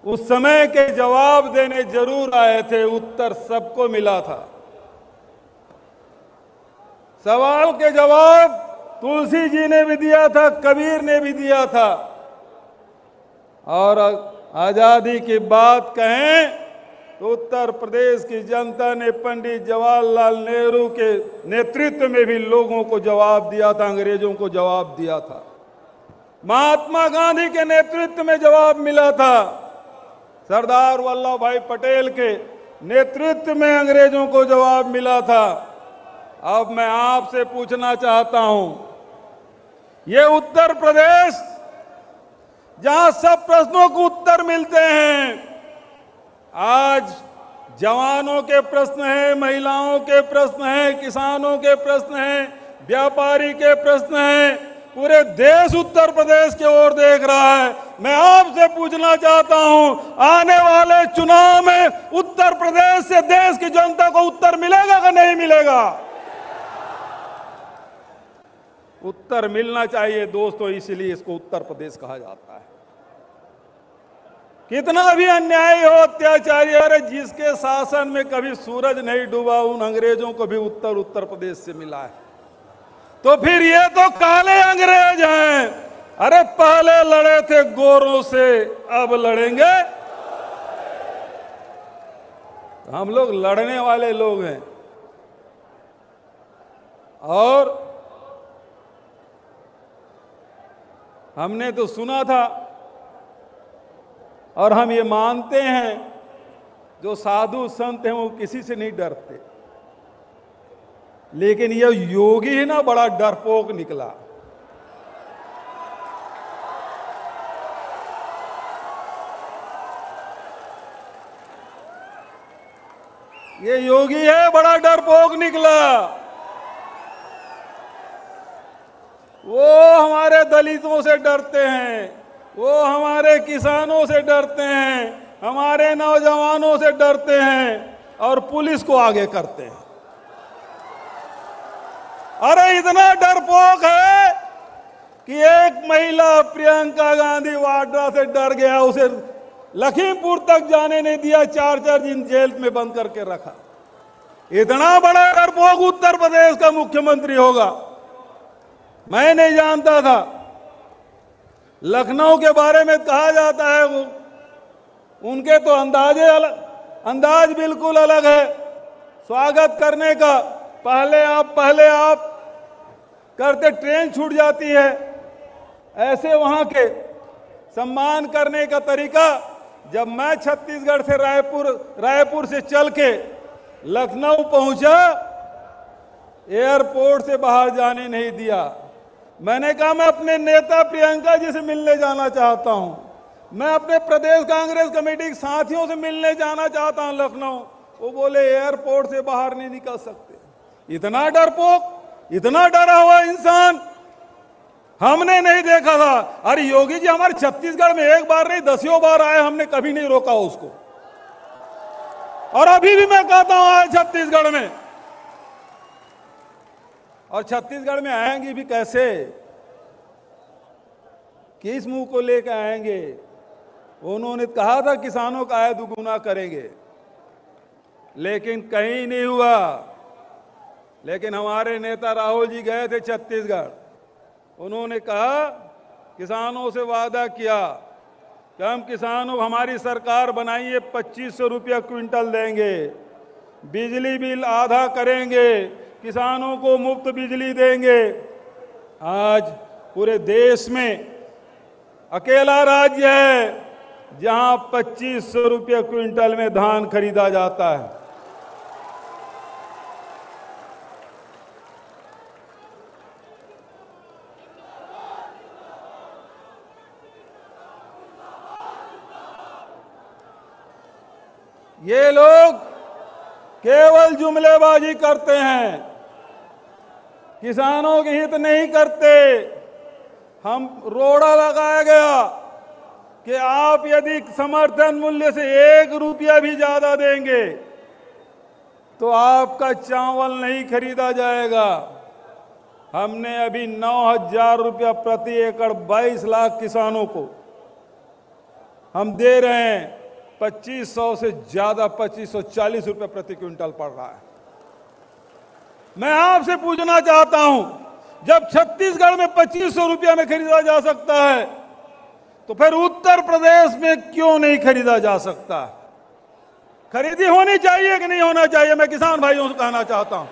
उस समय के जवाब देने जरूर आए थे, उत्तर सबको मिला था। सवाल के जवाब तुलसी जी ने भी दिया था, कबीर ने भी दिया था। और आजादी की बात कहें तो उत्तर प्रदेश की जनता ने पंडित जवाहरलाल नेहरू के नेतृत्व में भी लोगों को जवाब दिया था, अंग्रेजों को जवाब दिया था। महात्मा गांधी के नेतृत्व में जवाब मिला था, सरदार वल्लभ भाई पटेल के नेतृत्व में अंग्रेजों को जवाब मिला था। अब मैं आपसे पूछना चाहता हूं, ये उत्तर प्रदेश जहां सब प्रश्नों को उत्तर मिलते हैं, आज जवानों के प्रश्न हैं, महिलाओं के प्रश्न हैं, किसानों के प्रश्न हैं, व्यापारी के प्रश्न हैं, पूरे देश उत्तर प्रदेश की ओर देख रहा है। मैं आपसे पूछना चाहता हूं, आने वाले चुनाव में उत्तर प्रदेश से देश की जनता को उत्तर मिलेगा कि नहीं मिलेगा? उत्तर मिलना चाहिए दोस्तों, इसीलिए इसको उत्तर प्रदेश कहा जाता है। कितना भी अन्याय हो, अत्याचारी, अरे जिसके शासन में कभी सूरज नहीं डूबा, उन अंग्रेजों को भी उत्तर प्रदेश से मिला है। तो फिर ये तो काले अंग्रेज हैं। अरे पहले लड़े थे गोरों से, अब लड़ेंगे हम लोग लड़ने वाले लोग हैं और हमने तो सुना था और हम ये मानते हैं जो साधु संत हैं वो किसी से नहीं डरते, लेकिन ये योगी है ना, बड़ा डरपोक निकला। ये योगी है, बड़ा डरपोक निकला। वो हमारे दलितों से डरते हैं, वो हमारे किसानों से डरते हैं, हमारे नौजवानों से डरते हैं और पुलिस को आगे करते हैं। अरे इतना डरपोक है कि एक महिला प्रियंका गांधी वाड्रा से डर गया, उसे लखीमपुर तक जाने नहीं दिया, 4-4 दिन जेल में बंद करके रखा। इतना बड़ा डरपोक उत्तर प्रदेश का मुख्यमंत्री होगा, मैं नहीं जानता था। लखनऊ के बारे में कहा जाता है उनके तो अंदाज बिल्कुल अलग है स्वागत करने का। पहले आप करते ट्रेन छूट जाती है, ऐसे वहां के सम्मान करने का तरीका। जब मैं छत्तीसगढ़ से रायपुर से चल के लखनऊ पहुंचा, एयरपोर्ट से बाहर जाने नहीं दिया। मैंने कहा मैं अपने नेता प्रियंका जी से मिलने जाना चाहता हूं, मैं अपने प्रदेश कांग्रेस कमेटी के साथियों से मिलने जाना चाहता हूं लखनऊ। वो बोले एयरपोर्ट से बाहर नहीं निकल सकते। इतना डरपोक, इतना डरा हुआ इंसान हमने नहीं देखा था। अरे योगी जी हमारे छत्तीसगढ़ में एक बार नहीं 10 बार आए, हमने कभी नहीं रोका उसको। और अभी भी मैं कहता हूं आए छत्तीसगढ़ में, और छत्तीसगढ़ में आएंगे भी कैसे, किस मुंह को लेकर आएंगे। उन्होंने कहा था किसानों का आय दुगुना करेंगे, लेकिन कहीं नहीं हुआ। लेकिन हमारे नेता राहुल जी गए थे छत्तीसगढ़, उन्होंने कहा किसानों से वादा किया कि हम किसानों, हमारी सरकार बनाइए 2500 रुपया क्विंटल देंगे, बिजली बिल आधा करेंगे, किसानों को मुफ्त बिजली देंगे। आज पूरे देश में अकेला राज्य है जहां 2500 रुपये क्विंटल में धान खरीदा जाता है। ये लोग केवल जुमलेबाजी करते हैं, किसानों के हित नहीं करते। हम रोड़ा लगाया गया कि आप यदि समर्थन मूल्य से 1 रुपया भी ज्यादा देंगे तो आपका चावल नहीं खरीदा जाएगा। हमने अभी 9,000 रुपया प्रति एकड़ 22 लाख किसानों को हम दे रहे हैं। 2500 से ज्यादा 2540 रुपये प्रति क्विंटल पड़ रहा है। मैं आपसे पूछना चाहता हूं, जब छत्तीसगढ़ में 2500 रुपया में खरीदा जा सकता है तो फिर उत्तर प्रदेश में क्यों नहीं खरीदा जा सकता? खरीदी होनी चाहिए कि नहीं होना चाहिए? मैं किसान भाइयों से कहना चाहता हूं,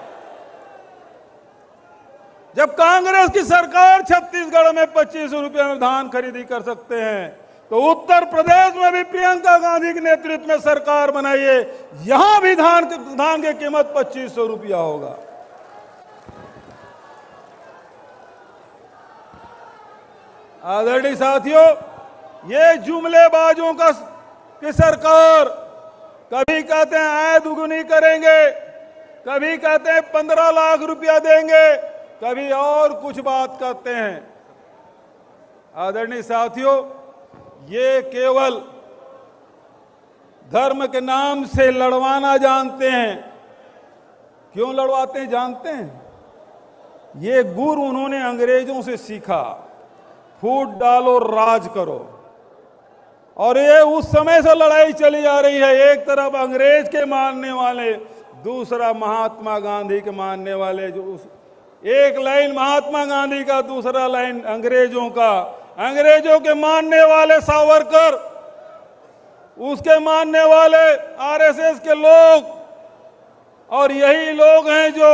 जब कांग्रेस की सरकार छत्तीसगढ़ में 2500 रुपया में धान खरीदी कर सकते हैं तो उत्तर प्रदेश में भी प्रियंका गांधी के नेतृत्व में सरकार बनाइए, यहां भी धान की कीमत 2500 रुपया होगा। आदरणीय साथियों, ये जुमलेबाजों की सरकार कभी कहते हैं आय दुगुनी करेंगे, कभी कहते हैं 15 लाख रुपया देंगे, कभी और कुछ बात करते हैं। आदरणीय साथियों, ये केवल धर्म के नाम से लड़वाना जानते हैं। क्यों लड़वाते हैं जानते हैं? ये गुर उन्होंने अंग्रेजों से सीखा, फूट डालो राज करो। और ये उस समय से लड़ाई चली आ रही है, एक तरफ अंग्रेज के मानने वाले, दूसरा महात्मा गांधी के मानने वाले। जो एक लाइन महात्मा गांधी का, दूसरा लाइन अंग्रेजों का। अंग्रेजों के मानने वाले सावरकर उसके मानने वाले आरएसएस के लोग, और यही लोग हैं जो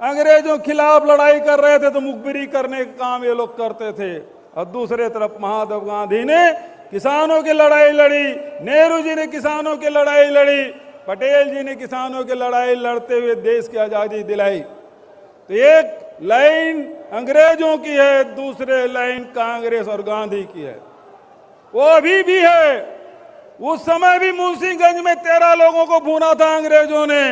अंग्रेजों के खिलाफ लड़ाई कर रहे थे तो मुखबिरी करने का काम ये लोग करते थे। और दूसरे तरफ महात्मा गांधी ने किसानों की लड़ाई लड़ी, नेहरू जी ने किसानों की लड़ाई लड़ी, पटेल जी ने किसानों की लड़ाई लड़ते हुए देश की आज़ादी दिलाई। तो एक लाइन अंग्रेजों की है, दूसरे लाइन कांग्रेस और गांधी की है। वो अभी भी है। उस समय भी मुंशीगंज में 13 लोगों को भूना था अंग्रेजों ने,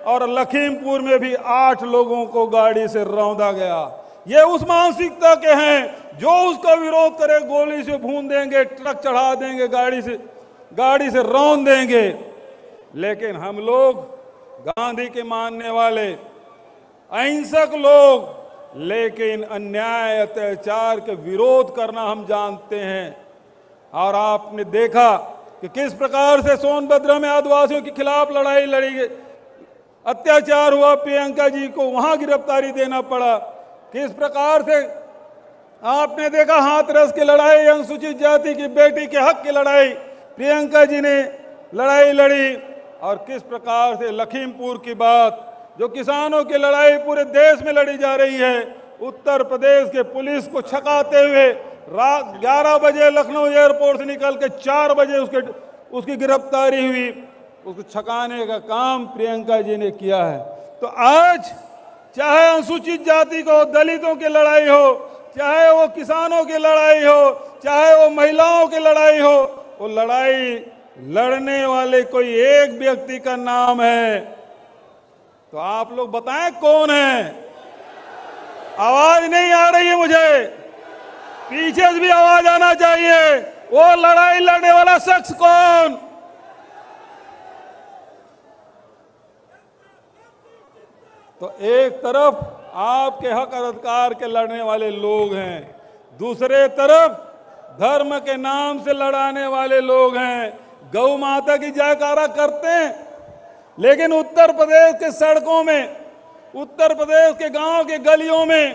और लखीमपुर में भी 8 लोगों को गाड़ी से रौंदा गया। ये उस मानसिकता के हैं जो उसका विरोध करे गोली से भून देंगे, ट्रक चढ़ा देंगे, गाड़ी से रौंद देंगे। लेकिन हम लोग गांधी के मानने वाले अहिंसक लोग, लेकिन अन्याय अत्याचार के विरोध करना हम जानते हैं। और आपने देखा कि किस प्रकार से सोनभद्र में आदिवासियों के खिलाफ लड़ाई लड़ी गई, अत्याचार हुआ, प्रियंका जी को वहां गिरफ्तारी देना पड़ा। किस प्रकार से आपने देखा हाथरस की लड़ाई, अनुसूचित जाति की बेटी के हक की लड़ाई प्रियंका जी ने लड़ाई लड़ी। और किस प्रकार से लखीमपुर की बात, जो किसानों की लड़ाई पूरे देश में लड़ी जा रही है, उत्तर प्रदेश के पुलिस को छकाते हुए रात 11 बजे लखनऊ एयरपोर्ट से निकल के 4 बजे उसकी गिरफ्तारी हुई। उसको छकाने का काम प्रियंका जी ने किया है। तो आज चाहे अनुसूचित जाति को, दलितों की लड़ाई हो, चाहे वो किसानों की लड़ाई हो, चाहे वो महिलाओं की लड़ाई हो, वो लड़ाई लड़ने वाले कोई एक व्यक्ति का नाम है। तो आप लोग बताएं कौन है? आवाज नहीं आ रही है मुझे, पीछे से भी आवाज आना चाहिए। वो लड़ाई लड़ने वाला शख्स कौन? तो एक तरफ आपके हक और अधिकार के लड़ने वाले लोग हैं, दूसरे तरफ धर्म के नाम से लड़ाने वाले लोग हैं। गौ माता की जयकारा करते हैं, लेकिन उत्तर प्रदेश के सड़कों में, उत्तर प्रदेश के गांव के गलियों में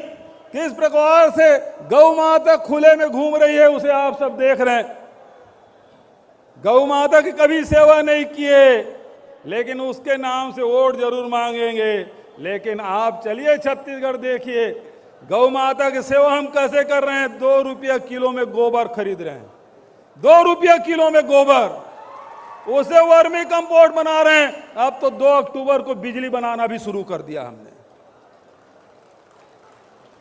किस प्रकार से गौ माता खुले में घूम रही है, उसे आप सब देख रहे हैं। गौ माता की कभी सेवा नहीं किए, लेकिन उसके नाम से वोट जरूर मांगेंगे। लेकिन आप चलिए छत्तीसगढ़ देखिए, गौ माता की सेवा हम कैसे कर रहे हैं। 2 रुपया किलो में गोबर खरीद रहे हैं, 2 रुपया किलो में गोबर, उसे वर्मी कंपोस्ट बना रहे हैं। अब तो 2 अक्टूबर को बिजली बनाना भी शुरू कर दिया हमने।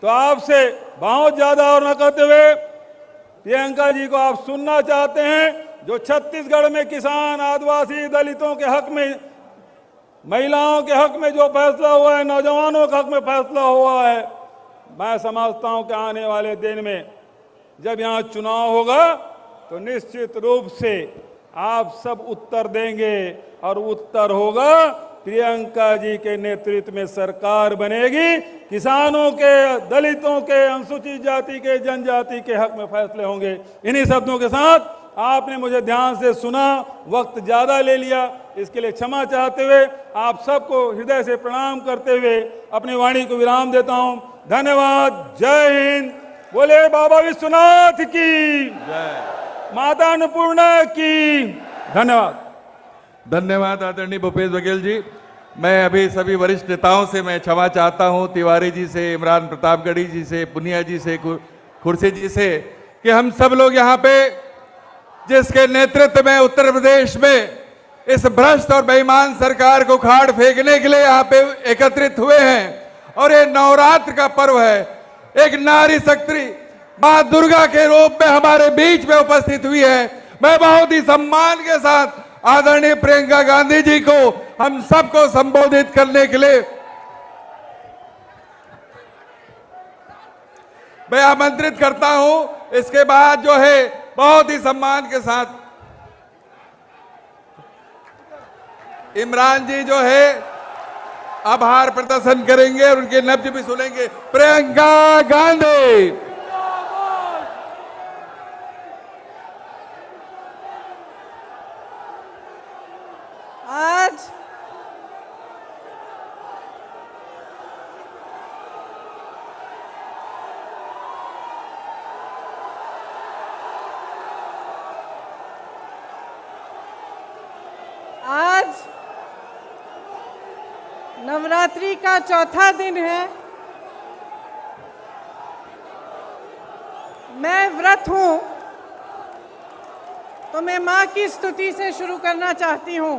तो आपसे बहुत ज्यादा और न कहते हुए प्रियंका जी को आप सुनना चाहते हैं, जो छत्तीसगढ़ में किसान, आदिवासी, दलितों के हक में, महिलाओं के हक में जो फैसला हुआ है, नौजवानों के हक में फैसला हुआ है, मैं समझता हूं कि आने वाले दिन में जब यहाँ चुनाव होगा तो निश्चित रूप से आप सब उत्तर देंगे, और उत्तर होगा प्रियंका जी के नेतृत्व में सरकार बनेगी। किसानों के, दलितों के, अनुसूचित जाति के, जनजाति के हक में फैसले होंगे। इन्हीं शब्दों के साथ आपने मुझे ध्यान से सुना, वक्त ज्यादा ले लिया, इसके लिए क्षमा चाहते हुए आप सबको हृदय से प्रणाम करते हुए अपनी वाणी को विराम देता हूं। धन्यवाद। जय हिंद। बोले बाबा विश्वनाथ की जय, माता अन्नपूर्णा की। धन्यवाद। धन्यवाद आदरणीय भूपेश बघेल जी। मैं अभी सभी वरिष्ठ नेताओं से मैं क्षमा चाहता हूं, तिवारी जी से, इमरान प्रतापगढ़ी जी से, पुनिया जी से, खुर्शीद जी से, कि हम सब लोग यहाँ पे जिसके नेतृत्व में उत्तर प्रदेश में इस भ्रष्ट और बेईमान सरकार को उखाड़ फेंकने के लिए यहाँ पे एकत्रित हुए हैं। और ये नवरात्र का पर्व है, एक नारी शक्ति मां दुर्गा के रूप में हमारे बीच में उपस्थित हुई है। मैं बहुत ही सम्मान के साथ आदरणीय प्रियंका गांधी जी को हम सबको संबोधित करने के लिए मैं आमंत्रित करता हूं। इसके बाद जो है बहुत ही सम्मान के साथ इमरान जी जो है आभार प्रदर्शन करेंगे और उनके नब्ज भी सुनेंगे। प्रियंका गांधी। आज नवरात्रि का चौथा दिन है। मैं व्रत हूँ, तो मैं माँ की स्तुति से शुरू करना चाहती हूँ।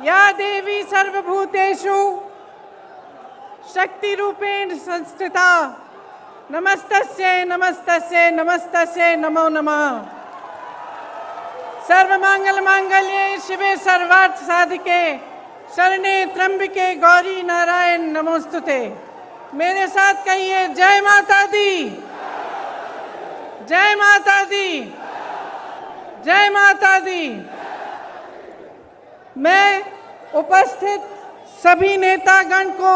या देवी सर्वभूतेषु शक्ति रूपेण संस्थिता नमस्तस्यै नमस्तस्यै नमस्तस्यै नमो नमः। सर्वमंगल मांगल्ये शिवे सर्वार्थ साधिके शरणे त्र्यंबके गौरी नारायण नमोस्तुते। मेरे साथ कहिए जय माता दी, जय माता दी, जय माता दी। मैं उपस्थित सभी नेतागण को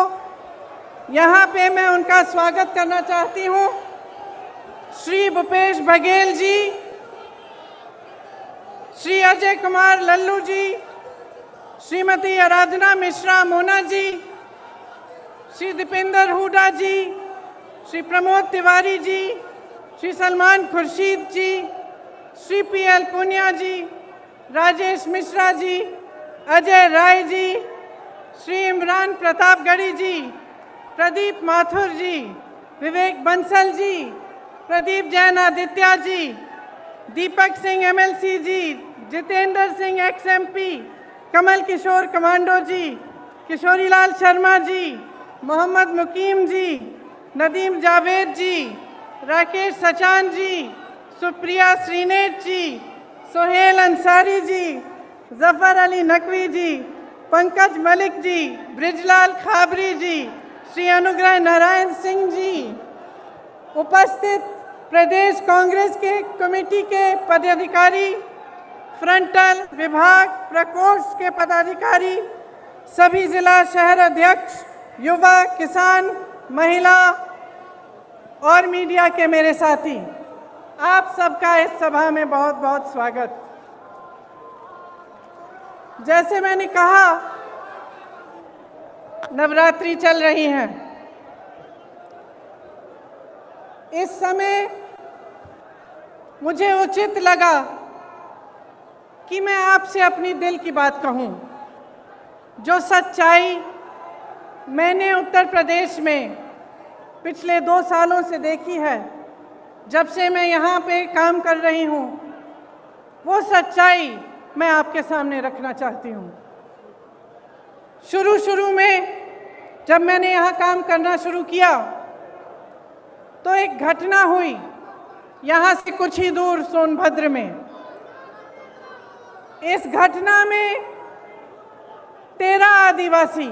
यहाँ पे मैं उनका स्वागत करना चाहती हूँ। श्री भूपेश बघेल जी, श्री अजय कुमार लल्लू जी, श्रीमती आराधना मिश्रा मोना जी, श्री दीपेंद्र हुडा जी, श्री प्रमोद तिवारी जी, श्री सलमान खुर्शीद जी, श्री पीएल पुनिया जी, राजेश मिश्रा जी, अजय राय जी, श्री इमरान प्रतापगढ़ी जी, प्रदीप माथुर जी, विवेक बंसल जी, प्रदीप जैन आदित्य जी, दीपक सिंह एमएलसी जी, जितेंद्र सिंह एक्सएमपी, कमल किशोर कमांडो जी, किशोरीलाल शर्मा जी, मोहम्मद मुकीम जी, नदीम जावेद जी, राकेश सचान जी, सुप्रिया श्रीनेट जी, सोहेल अंसारी जी, जफर अली नकवी जी, पंकज मलिक जी, ब्रिजलाल खाबरी जी, श्री अनुग्रह नारायण सिंह जी, उपस्थित प्रदेश कांग्रेस के कमेटी के पदाधिकारी, फ्रंटल विभाग प्रकोष्ठ के पदाधिकारी, सभी जिला शहर अध्यक्ष, युवा, किसान, महिला और मीडिया के मेरे साथी, आप सबका इस सभा में बहुत बहुत स्वागत। जैसे मैंने कहा, नवरात्रि चल रही है। इस समय मुझे उचित लगा कि मैं आपसे अपनी दिल की बात कहूं। जो सच्चाई मैंने उत्तर प्रदेश में पिछले 2 सालों से देखी है, जब से मैं यहाँ पे काम कर रही हूँ, वो सच्चाई मैं आपके सामने रखना चाहती हूँ। शुरू में जब मैंने यहाँ काम करना शुरू किया तो एक घटना हुई यहाँ से कुछ ही दूर सोनभद्र में। इस घटना में 13 आदिवासी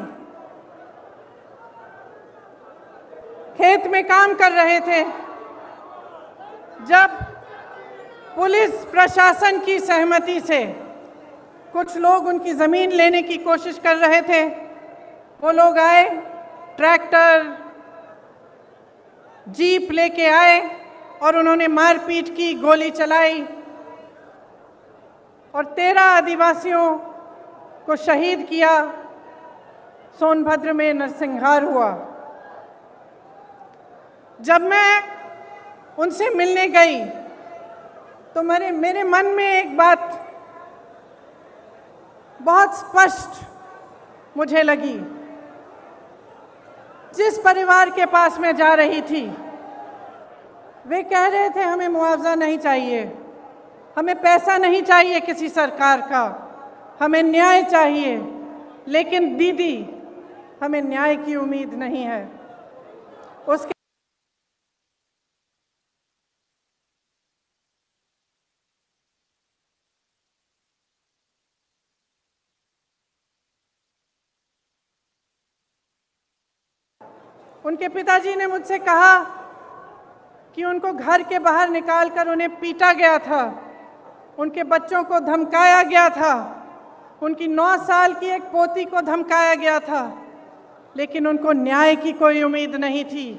खेत में काम कर रहे थे। जब पुलिस प्रशासन की सहमति से कुछ लोग उनकी ज़मीन लेने की कोशिश कर रहे थे, वो लोग आए, ट्रैक्टर, जीप लेके आए और उन्होंने मारपीट की, गोली चलाई और 13 आदिवासियों को शहीद किया। सोनभद्र में नरसंहार हुआ। जब मैं उनसे मिलने गई तो मेरे मन में एक बात बहुत स्पष्ट मुझे लगी। जिस परिवार के पास मैं जा रही थी, वे कह रहे थे हमें मुआवजा नहीं चाहिए, हमें पैसा नहीं चाहिए किसी सरकार का, हमें न्याय चाहिए। लेकिन दीदी, हमें न्याय की उम्मीद नहीं है। उसके उनके पिताजी ने मुझसे कहा कि उनको घर के बाहर निकालकर उन्हें पीटा गया था, उनके बच्चों को धमकाया गया था, उनकी 9 साल की एक पोती को धमकाया गया था, लेकिन उनको न्याय की कोई उम्मीद नहीं थी।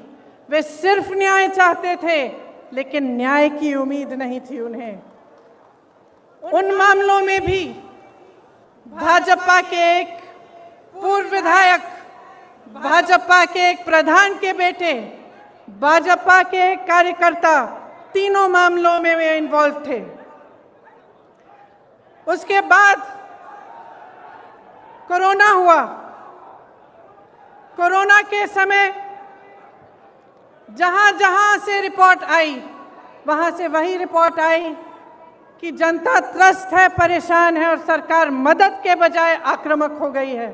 वे सिर्फ न्याय चाहते थे, लेकिन न्याय की उम्मीद नहीं थी उन्हें। उन मामलों में भी भाजपा के एक पूर्व विधायक, भाजपा के एक प्रधान के बेटे, भाजपा के एक कार्यकर्ता, तीनों मामलों में वे इन्वॉल्व थे। उसके बाद कोरोना हुआ। कोरोना के समय जहां जहां से रिपोर्ट आई, वहां से वही रिपोर्ट आई कि जनता त्रस्त है, परेशान है और सरकार मदद के बजाय आक्रामक हो गई है।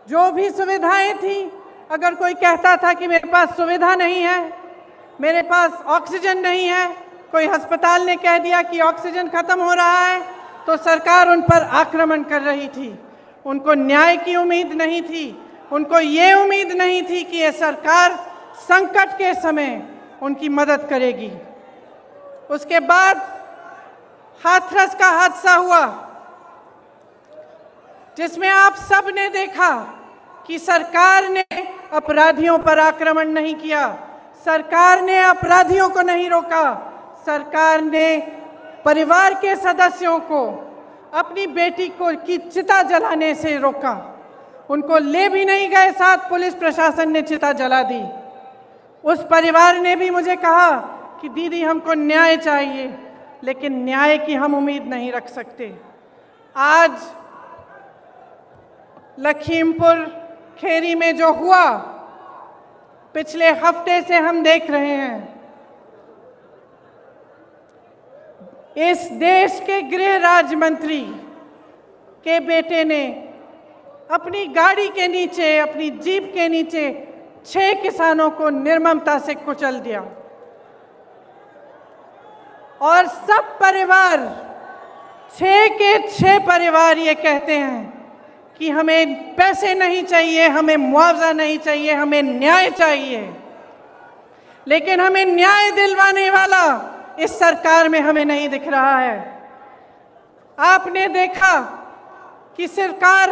जो भी सुविधाएं थी, अगर कोई कहता था कि मेरे पास सुविधा नहीं है, मेरे पास ऑक्सीजन नहीं है, कोई अस्पताल ने कह दिया कि ऑक्सीजन खत्म हो रहा है, तो सरकार उन पर आक्रमण कर रही थी। उनको न्याय की उम्मीद नहीं थी, उनको ये उम्मीद नहीं थी कि ये सरकार संकट के समय उनकी मदद करेगी। उसके बाद हाथरस का हादसा हुआ, जिसमें आप सब ने देखा कि सरकार ने अपराधियों पर आक्रमण नहीं किया, सरकार ने अपराधियों को नहीं रोका, सरकार ने परिवार के सदस्यों को अपनी बेटी को की चिता जलाने से रोका। उनको ले भी नहीं गए साथ, पुलिस प्रशासन ने चिता जला दी। उस परिवार ने भी मुझे कहा कि दीदी हमको न्याय चाहिए, लेकिन न्याय की हम उम्मीद नहीं रख सकते। आज लखीमपुर खेरी में जो हुआ, पिछले हफ्ते से हम देख रहे हैं। इस देश के गृह राज्य मंत्री के बेटे ने अपनी गाड़ी के नीचे, अपनी जीप के नीचे 6 किसानों को निर्ममता से कुचल दिया और सब परिवार, 6 के 6 परिवार ये कहते हैं कि हमें पैसे नहीं चाहिए, हमें मुआवजा नहीं चाहिए, हमें न्याय चाहिए। लेकिन हमें न्याय दिलवाने वाला इस सरकार में हमें नहीं दिख रहा है। आपने देखा कि सरकार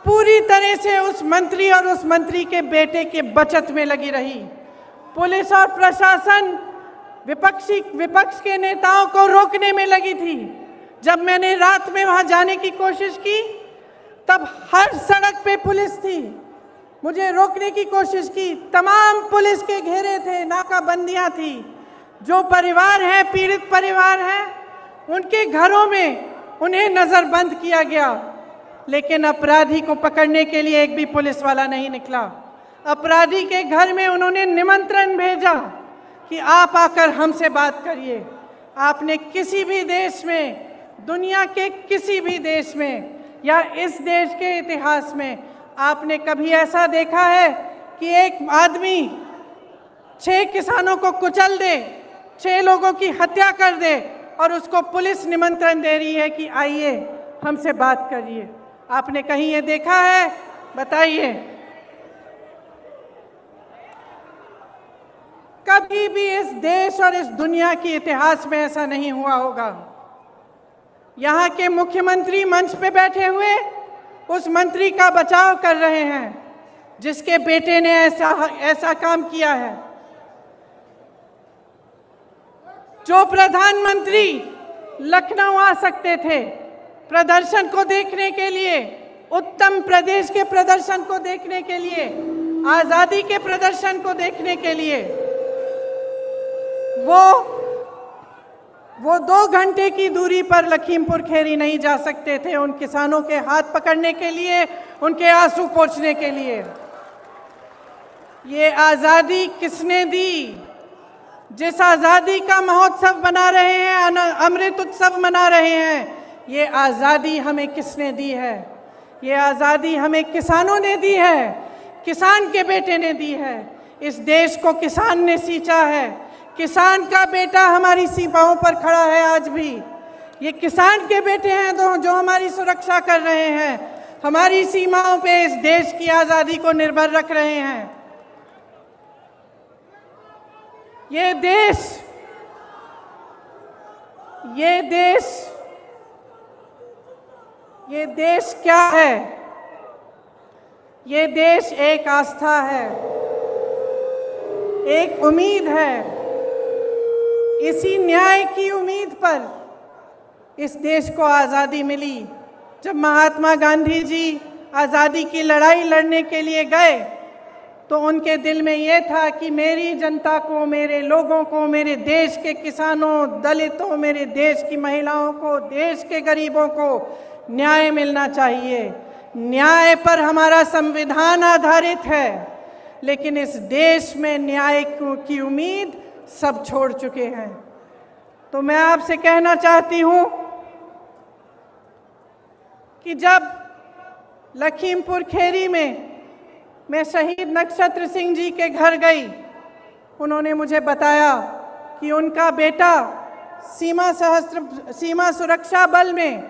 पूरी तरह से उस मंत्री और उस मंत्री के बेटे के बचत में लगी रही। पुलिस और प्रशासन विपक्ष के नेताओं को रोकने में लगी थी। जब मैंने रात में वहां जाने की कोशिश की, तब हर सड़क पे पुलिस थी, मुझे रोकने की कोशिश की। तमाम पुलिस के घेरे थे, नाकाबंदियां थी। जो परिवार है, पीड़ित परिवार है, उनके घरों में उन्हें नजरबंद किया गया, लेकिन अपराधी को पकड़ने के लिए एक भी पुलिस वाला नहीं निकला। अपराधी के घर में उन्होंने निमंत्रण भेजा कि आप आकर हमसे बात करिए। आपने किसी भी देश में, दुनिया के किसी भी देश में या इस देश के इतिहास में आपने कभी ऐसा देखा है कि एक आदमी 6 किसानों को कुचल दे, 6 लोगों की हत्या कर दे और उसको पुलिस निमंत्रण दे रही है कि आइए हमसे बात करिए? आपने कहीं ये देखा है? बताइए। कभी भी इस देश और इस दुनिया के इतिहास में ऐसा नहीं हुआ होगा। यहाँ के मुख्यमंत्री मंच पे बैठे हुए उस मंत्री का बचाव कर रहे हैं जिसके बेटे ने ऐसा काम किया है। जो प्रधानमंत्री लखनऊ आ सकते थे प्रदर्शन को देखने के लिए, उत्तर प्रदेश के प्रदर्शन को देखने के लिए, आजादी के प्रदर्शन को देखने के लिए, वो 2 घंटे की दूरी पर लखीमपुर खेरी नहीं जा सकते थे उन किसानों के हाथ पकड़ने के लिए, उनके आंसू पोंछने के लिए। ये आज़ादी किसने दी? जिस आज़ादी का महोत्सव मना रहे हैं, अमृत उत्सव मना रहे हैं, ये आज़ादी हमें किसने दी है? ये आज़ादी हमें किसानों ने दी है, किसान के बेटे ने दी है। इस देश को किसान ने सींचा है। किसान का बेटा हमारी सीमाओं पर खड़ा है आज भी। ये किसान के बेटे हैं जो हमारी सुरक्षा कर रहे हैं, हमारी सीमाओं पे इस देश की आज़ादी को निर्भर रख रहे हैं। ये देश क्या है? ये देश एक आस्था है, एक उम्मीद है। इसी न्याय की उम्मीद पर इस देश को आज़ादी मिली। जब महात्मा गांधी जी आज़ादी की लड़ाई लड़ने के लिए गए तो उनके दिल में ये था कि मेरी जनता को, मेरे लोगों को, मेरे देश के किसानों, दलितों, मेरे देश की महिलाओं को, देश के गरीबों को न्याय मिलना चाहिए। न्याय पर हमारा संविधान आधारित है, लेकिन इस देश में न्याय की उम्मीद सब छोड़ चुके हैं। तो मैं आपसे कहना चाहती हूं कि जब लखीमपुर खेरी में मैं शहीद नक्षत्र सिंह जी के घर गई, उन्होंने मुझे बताया कि उनका बेटा सीमा सुरक्षा बल में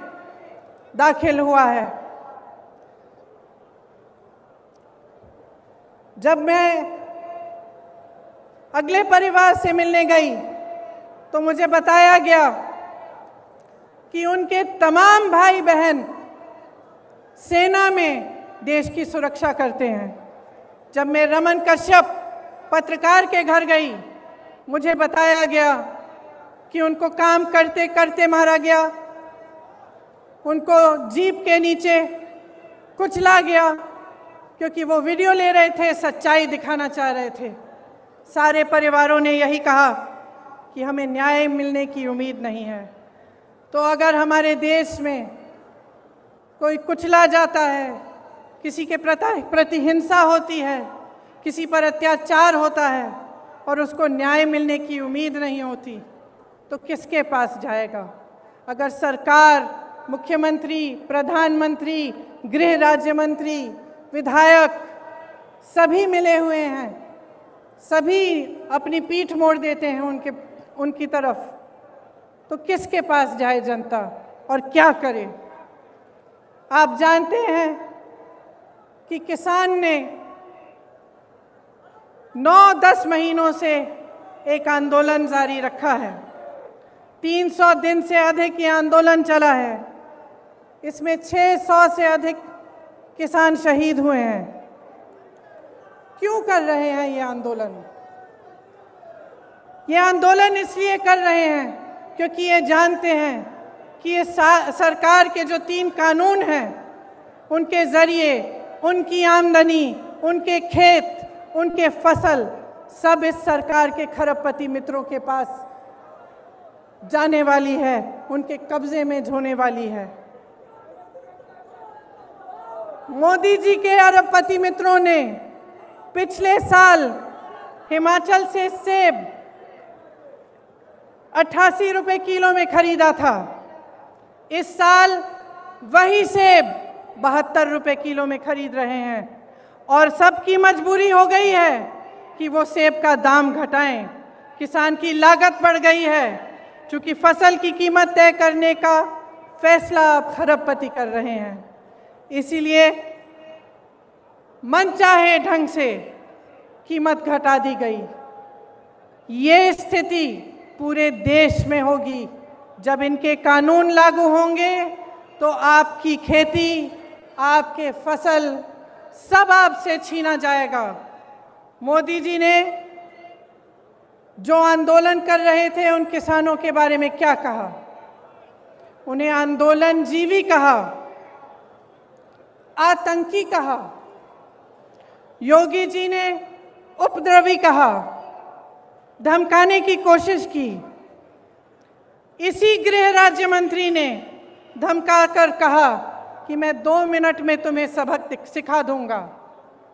दाखिल हुआ है। जब मैं अगले परिवार से मिलने गई तो मुझे बताया गया कि उनके तमाम भाई बहन सेना में देश की सुरक्षा करते हैं। जब मैं रमन कश्यप पत्रकार के घर गई, मुझे बताया गया कि उनको काम करते करते मारा गया, उनको जीप के नीचे कुचला गया क्योंकि वो वीडियो ले रहे थे, सच्चाई दिखाना चाह रहे थे। सारे परिवारों ने यही कहा कि हमें न्याय मिलने की उम्मीद नहीं है। तो अगर हमारे देश में कोई कुचला जाता है, किसी के प्रति हिंसा होती है, किसी पर अत्याचार होता है और उसको न्याय मिलने की उम्मीद नहीं होती, तो किसके पास जाएगा? अगर सरकार, मुख्यमंत्री, प्रधानमंत्री, गृह राज्य मंत्री, विधायक सभी मिले हुए हैं, सभी अपनी पीठ मोड़ देते हैं उनकी तरफ, तो किसके पास जाए जनता और क्या करे? आप जानते हैं कि किसान ने 9-10 महीनों से एक आंदोलन जारी रखा है। 300 दिन से अधिक ये आंदोलन चला है। इसमें 600 से अधिक किसान शहीद हुए हैं। क्यों कर रहे हैं ये आंदोलन? ये आंदोलन इसलिए कर रहे हैं क्योंकि ये जानते हैं कि ये सरकार के जो 3 कानून हैं, उनके जरिए उनकी आमदनी, उनके खेत, उनके फसल सब इस सरकार के खरबपति मित्रों के पास जाने वाली है, उनके कब्जे में होने वाली है। मोदी जी के अरबपति मित्रों ने पिछले साल हिमाचल से सेब 88 रुपए किलो में खरीदा था। इस साल वही सेब 72 रुपए किलो में खरीद रहे हैं और सबकी मजबूरी हो गई है कि वो सेब का दाम घटाएं। किसान की लागत बढ़ गई है, क्योंकि फसल की कीमत तय करने का फैसला अब खरबपति कर रहे हैं। इसीलिए मनचाहे ढंग से कीमत घटा दी गई। ये स्थिति पूरे देश में होगी। जब इनके कानून लागू होंगे तो आपकी खेती, आपके फसल सब आपसे छीना जाएगा। मोदी जी ने जो आंदोलन कर रहे थे उन किसानों के बारे में क्या कहा? उन्हें आंदोलनजीवी कहा, आतंकी कहा, योगी जी ने उपद्रवी कहा, धमकाने की कोशिश की। इसी गृह राज्य मंत्री ने धमकाकर कहा कि मैं 2 मिनट में तुम्हें सबक सिखा दूंगा।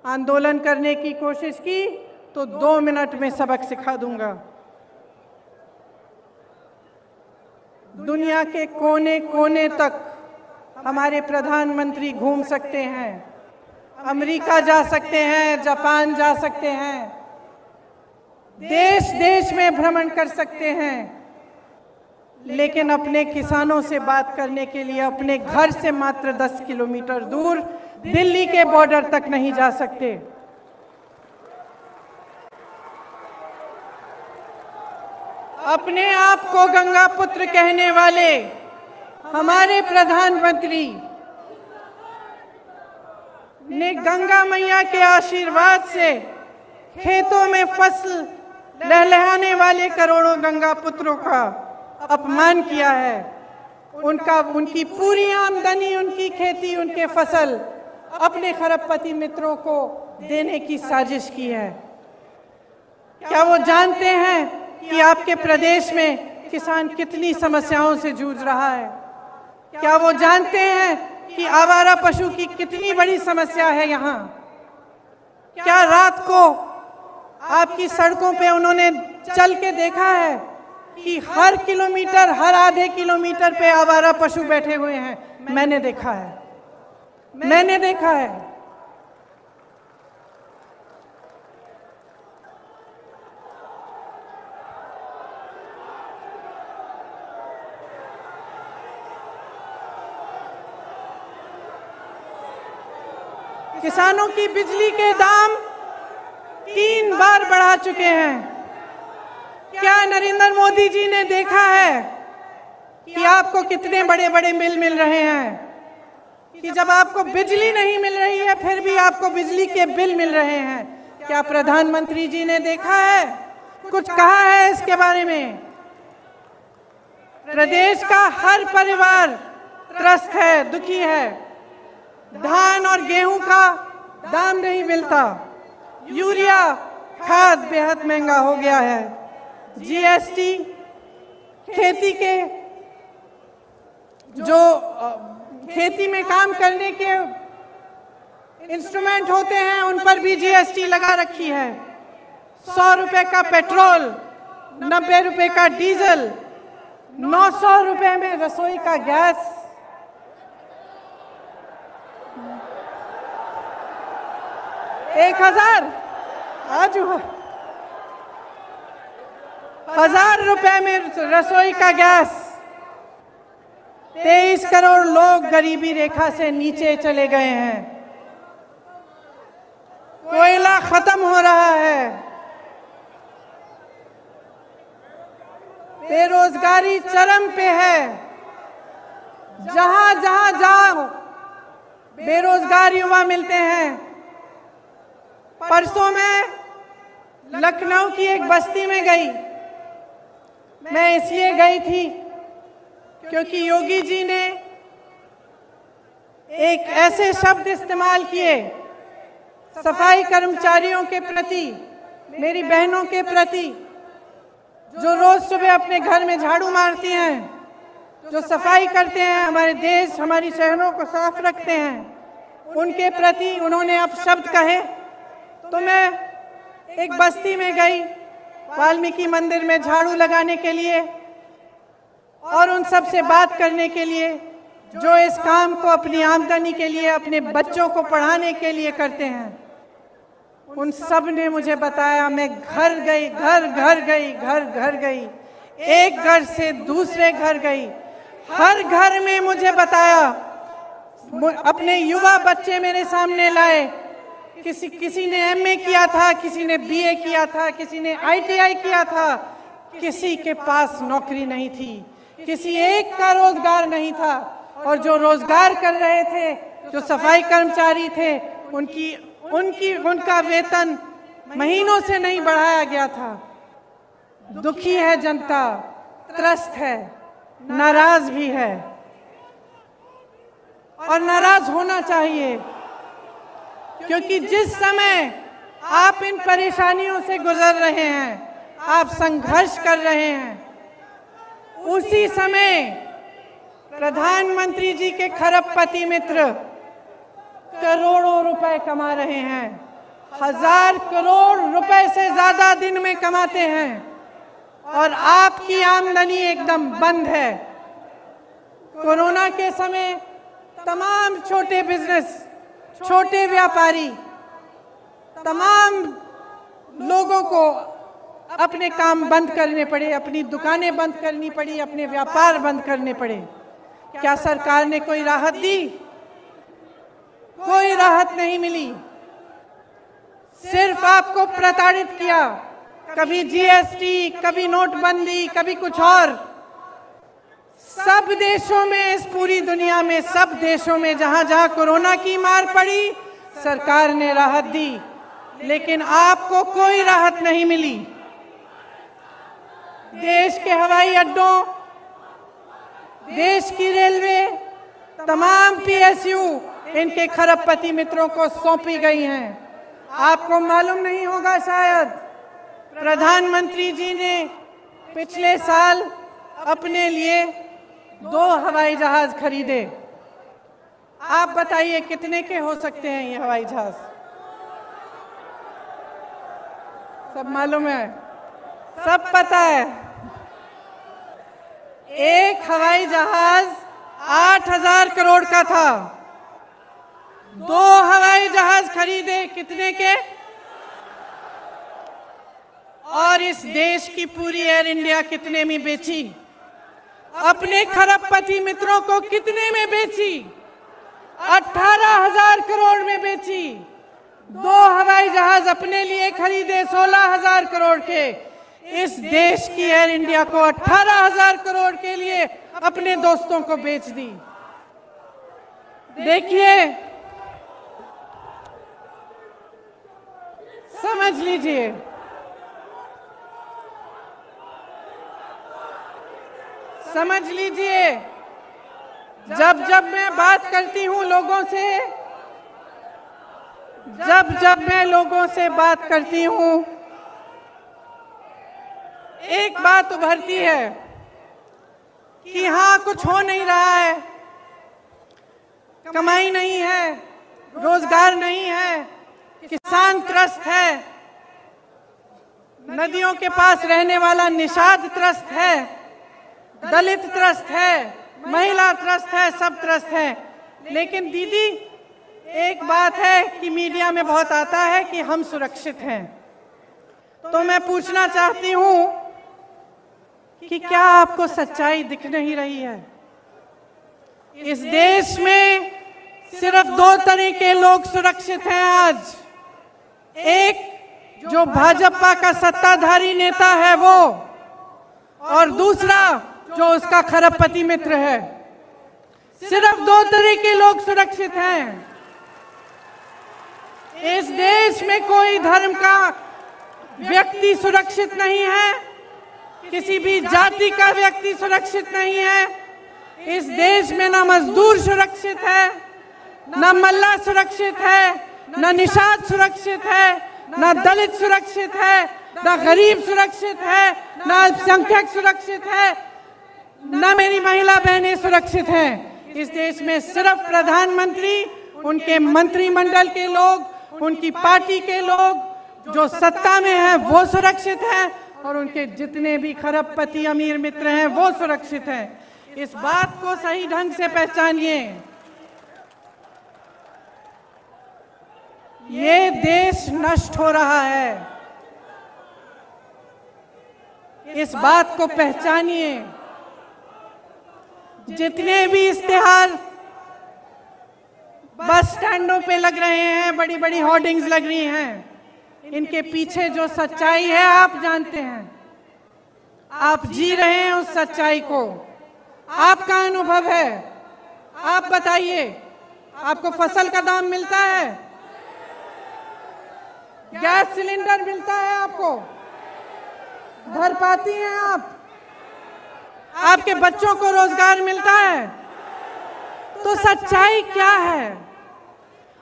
आंदोलन करने की कोशिश की तो 2 मिनट में सबक सिखा दूंगा। दुनिया के कोने कोने तक हमारे प्रधानमंत्री घूम सकते हैं, अमेरिका जा सकते हैं, जापान जा सकते हैं, देश देश में भ्रमण कर सकते हैं, लेकिन अपने किसानों से बात करने के लिए अपने घर से मात्र 10 किलोमीटर दूर दिल्ली के बॉर्डर तक नहीं जा सकते। अपने आप को गंगा पुत्र कहने वाले हमारे प्रधानमंत्री ने गंगा मैया के आशीर्वाद से खेतों में फसल लहलहाने वाले करोड़ों गंगा पुत्रों का अपमान किया है। उनकी पूरी आमदनी, उनकी खेती, उनके फसल अपने खरबपति मित्रों को देने की साजिश की है। क्या वो जानते हैं कि आपके प्रदेश में किसान कितनी समस्याओं से जूझ रहा है? क्या वो जानते हैं कि आवारा पशु की कितनी बड़ी समस्या है यहाँ। क्या रात को आपकी सड़कों पे उन्होंने चल के देखा है कि हर किलोमीटर, हर आधे किलोमीटर पे आवारा पशु बैठे हुए हैं? मैंने देखा है, मैंने देखा है। किसानों की बिजली के दाम 3 बार बढ़ा चुके हैं। क्या नरेंद्र मोदी जी ने देखा है कि आपको कितने बड़े बड़े बिल मिल रहे हैं? कि जब आपको बिजली नहीं मिल रही है फिर भी आपको बिजली के बिल मिल रहे हैं। क्या प्रधानमंत्री जी ने देखा है, कुछ कहा है इसके बारे में? प्रदेश का हर परिवार त्रस्त है, दुखी है। धान और गेहूं का दाम नहीं मिलता, यूरिया खाद बेहद महंगा हो गया है, जीएसटी, खेती के जो खेती में काम करने के इंस्ट्रूमेंट होते हैं उन पर भी जीएसटी लगा रखी है। 100 रुपए का पेट्रोल, 90 रुपए का डीजल, 900 रुपए में रसोई का गैस। एक 1000 रुपए में रसोई का गैस। 23 करोड़ लोग गरीबी रेखा से नीचे चले गए हैं। कोयला खत्म हो रहा है, बेरोजगारी चरम पे है। जहां जहां जाओ बेरोजगार युवा मिलते हैं। परसों मैं लखनऊ की एक बस्ती में गई। मैं इसलिए गई थी क्योंकि योगी जी ने एक ऐसे शब्द इस्तेमाल किए सफाई कर्मचारियों के प्रति, मेरी बहनों के प्रति, जो रोज सुबह अपने घर में झाड़ू मारती हैं, जो सफाई करते हैं, हमारे देश, हमारी शहरों को साफ रखते हैं, उनके प्रति उन्होंने अब शब्द कहे। तो मैं एक बस्ती में गई वाल्मीकि मंदिर में झाड़ू लगाने के लिए और उन सब से बात करने के लिए जो इस काम को अपनी आमदनी के लिए, अपने बच्चों को पढ़ाने के लिए करते हैं। उन सब ने मुझे बताया, मैं घर गई, घर गई, एक घर से दूसरे घर गई, हर घर में मुझे बताया। अपने युवा बच्चे मेरे सामने लाए। किसी ने एमए किया था, किसी ने बीए किया था, किसी ने आईटीआई किया था, किसी के पास नौकरी नहीं थी, किसी एक का रोजगार नहीं था। और जो रोजगार कर रहे थे, जो सफाई कर्मचारी थे, उनका वेतन महीनों से नहीं बढ़ाया गया था। दुखी है जनता, त्रस्त है, नाराज भी है और नाराज होना चाहिए, क्योंकि जिस समय आप इन परेशानियों से गुजर रहे हैं, आप संघर्ष कर रहे हैं, उसी समय प्रधानमंत्री जी के खरबपति मित्र करोड़ों रुपए कमा रहे हैं। 1000 करोड़ रुपए से ज्यादा दिन में कमाते हैं और आपकी आमदनी एकदम बंद है। कोरोना के समय तमाम छोटे बिजनेस, छोटे व्यापारी, तमाम लोगों को अपने काम बंद करने पड़े, अपनी दुकानें बंद करनी पड़ी, अपने व्यापार बंद करने पड़े। क्या सरकार ने कोई राहत दी? कोई राहत नहीं मिली, सिर्फ आपको प्रताड़ित किया। कभी जीएसटी, कभी नोटबंदी, कभी कुछ और। सब देशों में, इस पूरी दुनिया में, सब देशों में जहां जहां कोरोना की मार पड़ी, सरकार ने राहत दी, लेकिन आपको कोई राहत नहीं मिली। देश के हवाई अड्डों, देश की रेलवे, तमाम पीएसयू इनके खरबपति मित्रों को सौंपी गई हैं। आपको मालूम नहीं होगा शायद, प्रधानमंत्री जी ने पिछले साल अपने लिए 2 हवाई जहाज खरीदे। आप बताइए कितने के हो सकते हैं ये हवाई जहाज? सब मालूम है, सब पता है। एक हवाई जहाज 8,000 करोड़ का था। 2 हवाई जहाज खरीदे कितने के? और इस देश की पूरी एयर इंडिया कितने में बेची? अपने खरबपति मित्रों को कितने में बेची? 18,000 करोड़ में बेची। 2 हवाई जहाज अपने लिए खरीदे 16,000 करोड़ के। इस देश की एयर इंडिया को 18,000 करोड़ के लिए अपने दोस्तों को बेच दी। देखिए, समझ लीजिए, समझ लीजिए, जब जब मैं बात करती हूं लोगों से, जब जब मैं लोगों से बात करती हूं, एक बात उभरती है कि हाँ, कुछ हो नहीं रहा है, कमाई नहीं है, रोजगार नहीं है, किसान त्रस्त है, नदियों के पास रहने वाला निषाद त्रस्त है, दलित त्रस्त है, महिला त्रस्त है, सब त्रस्त है। लेकिन दीदी, एक बात है कि मीडिया में बहुत आता है कि हम सुरक्षित हैं। तो मैं पूछना चाहती हूं कि क्या आपको सच्चाई दिख नहीं रही है? इस देश में सिर्फ 2 तरह के लोग सुरक्षित हैं आज। एक, जो भाजपा का सत्ताधारी नेता है वो, और दूसरा जो उसका खरबपति मित्र है। सिर्फ 2 तरह के लोग सुरक्षित हैं। इस देश में कोई धर्म का व्यक्ति सुरक्षित नहीं है, किसी भी जाति का व्यक्ति सुरक्षित नहीं है। इस देश में ना मजदूर सुरक्षित है, ना मल्ला सुरक्षित है, ना निषाद सुरक्षित है, ना दलित सुरक्षित है, ना गरीब सुरक्षित है, ना अल्पसंख्यक सुरक्षित है, ना मेरी महिला बहनें सुरक्षित हैं। इस देश में सिर्फ प्रधानमंत्री, उनके मंत्रिमंडल के लोग, उनकी पार्टी के लोग जो सत्ता में हैं वो सुरक्षित हैं, और उनके जितने भी खरबपति अमीर मित्र हैं वो सुरक्षित हैं। इस बात को सही ढंग से पहचानिए। ये देश नष्ट हो रहा है, इस बात को पहचानिए। जितने भी इश्तेहार बस स्टैंडों पे लग रहे हैं, बड़ी बड़ी होर्डिंग्स लग रही हैं, इनके पीछे जो सच्चाई है आप जानते हैं। आप जी रहे हैं उस सच्चाई को, आपका अनुभव है। आप बताइए, आपको फसल का दाम मिलता है? गैस सिलेंडर मिलता है आपको? भर पाती हैं आप? आपके बच्चों को रोजगार मिलता है? तो सच्चाई क्या है?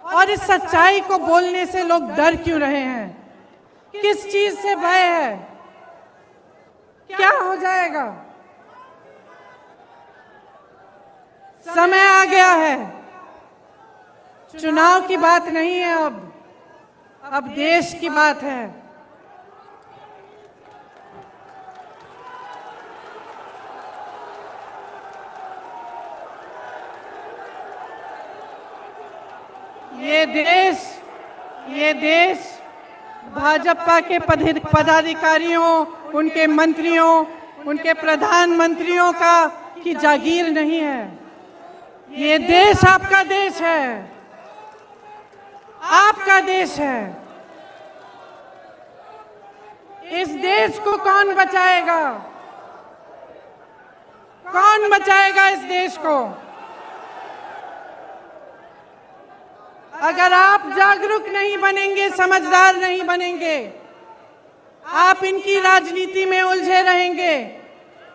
और इस सच्चाई को बोलने से लोग डर क्यों रहे हैं? किस चीज से भय है? क्या हो जाएगा? समय आ गया है, चुनाव की बात नहीं है, अब देश की बात है। ये देश भाजपा के पदाधिकारियों, उनके मंत्रियों, उनके प्रधानमंत्रियों की जागीर नहीं है। ये देश आपका देश है, आपका देश है। इस देश को कौन बचाएगा? कौन बचाएगा इस देश को? अगर आप जागरूक नहीं बनेंगे, समझदार नहीं बनेंगे, आप इनकी राजनीति में उलझे रहेंगे,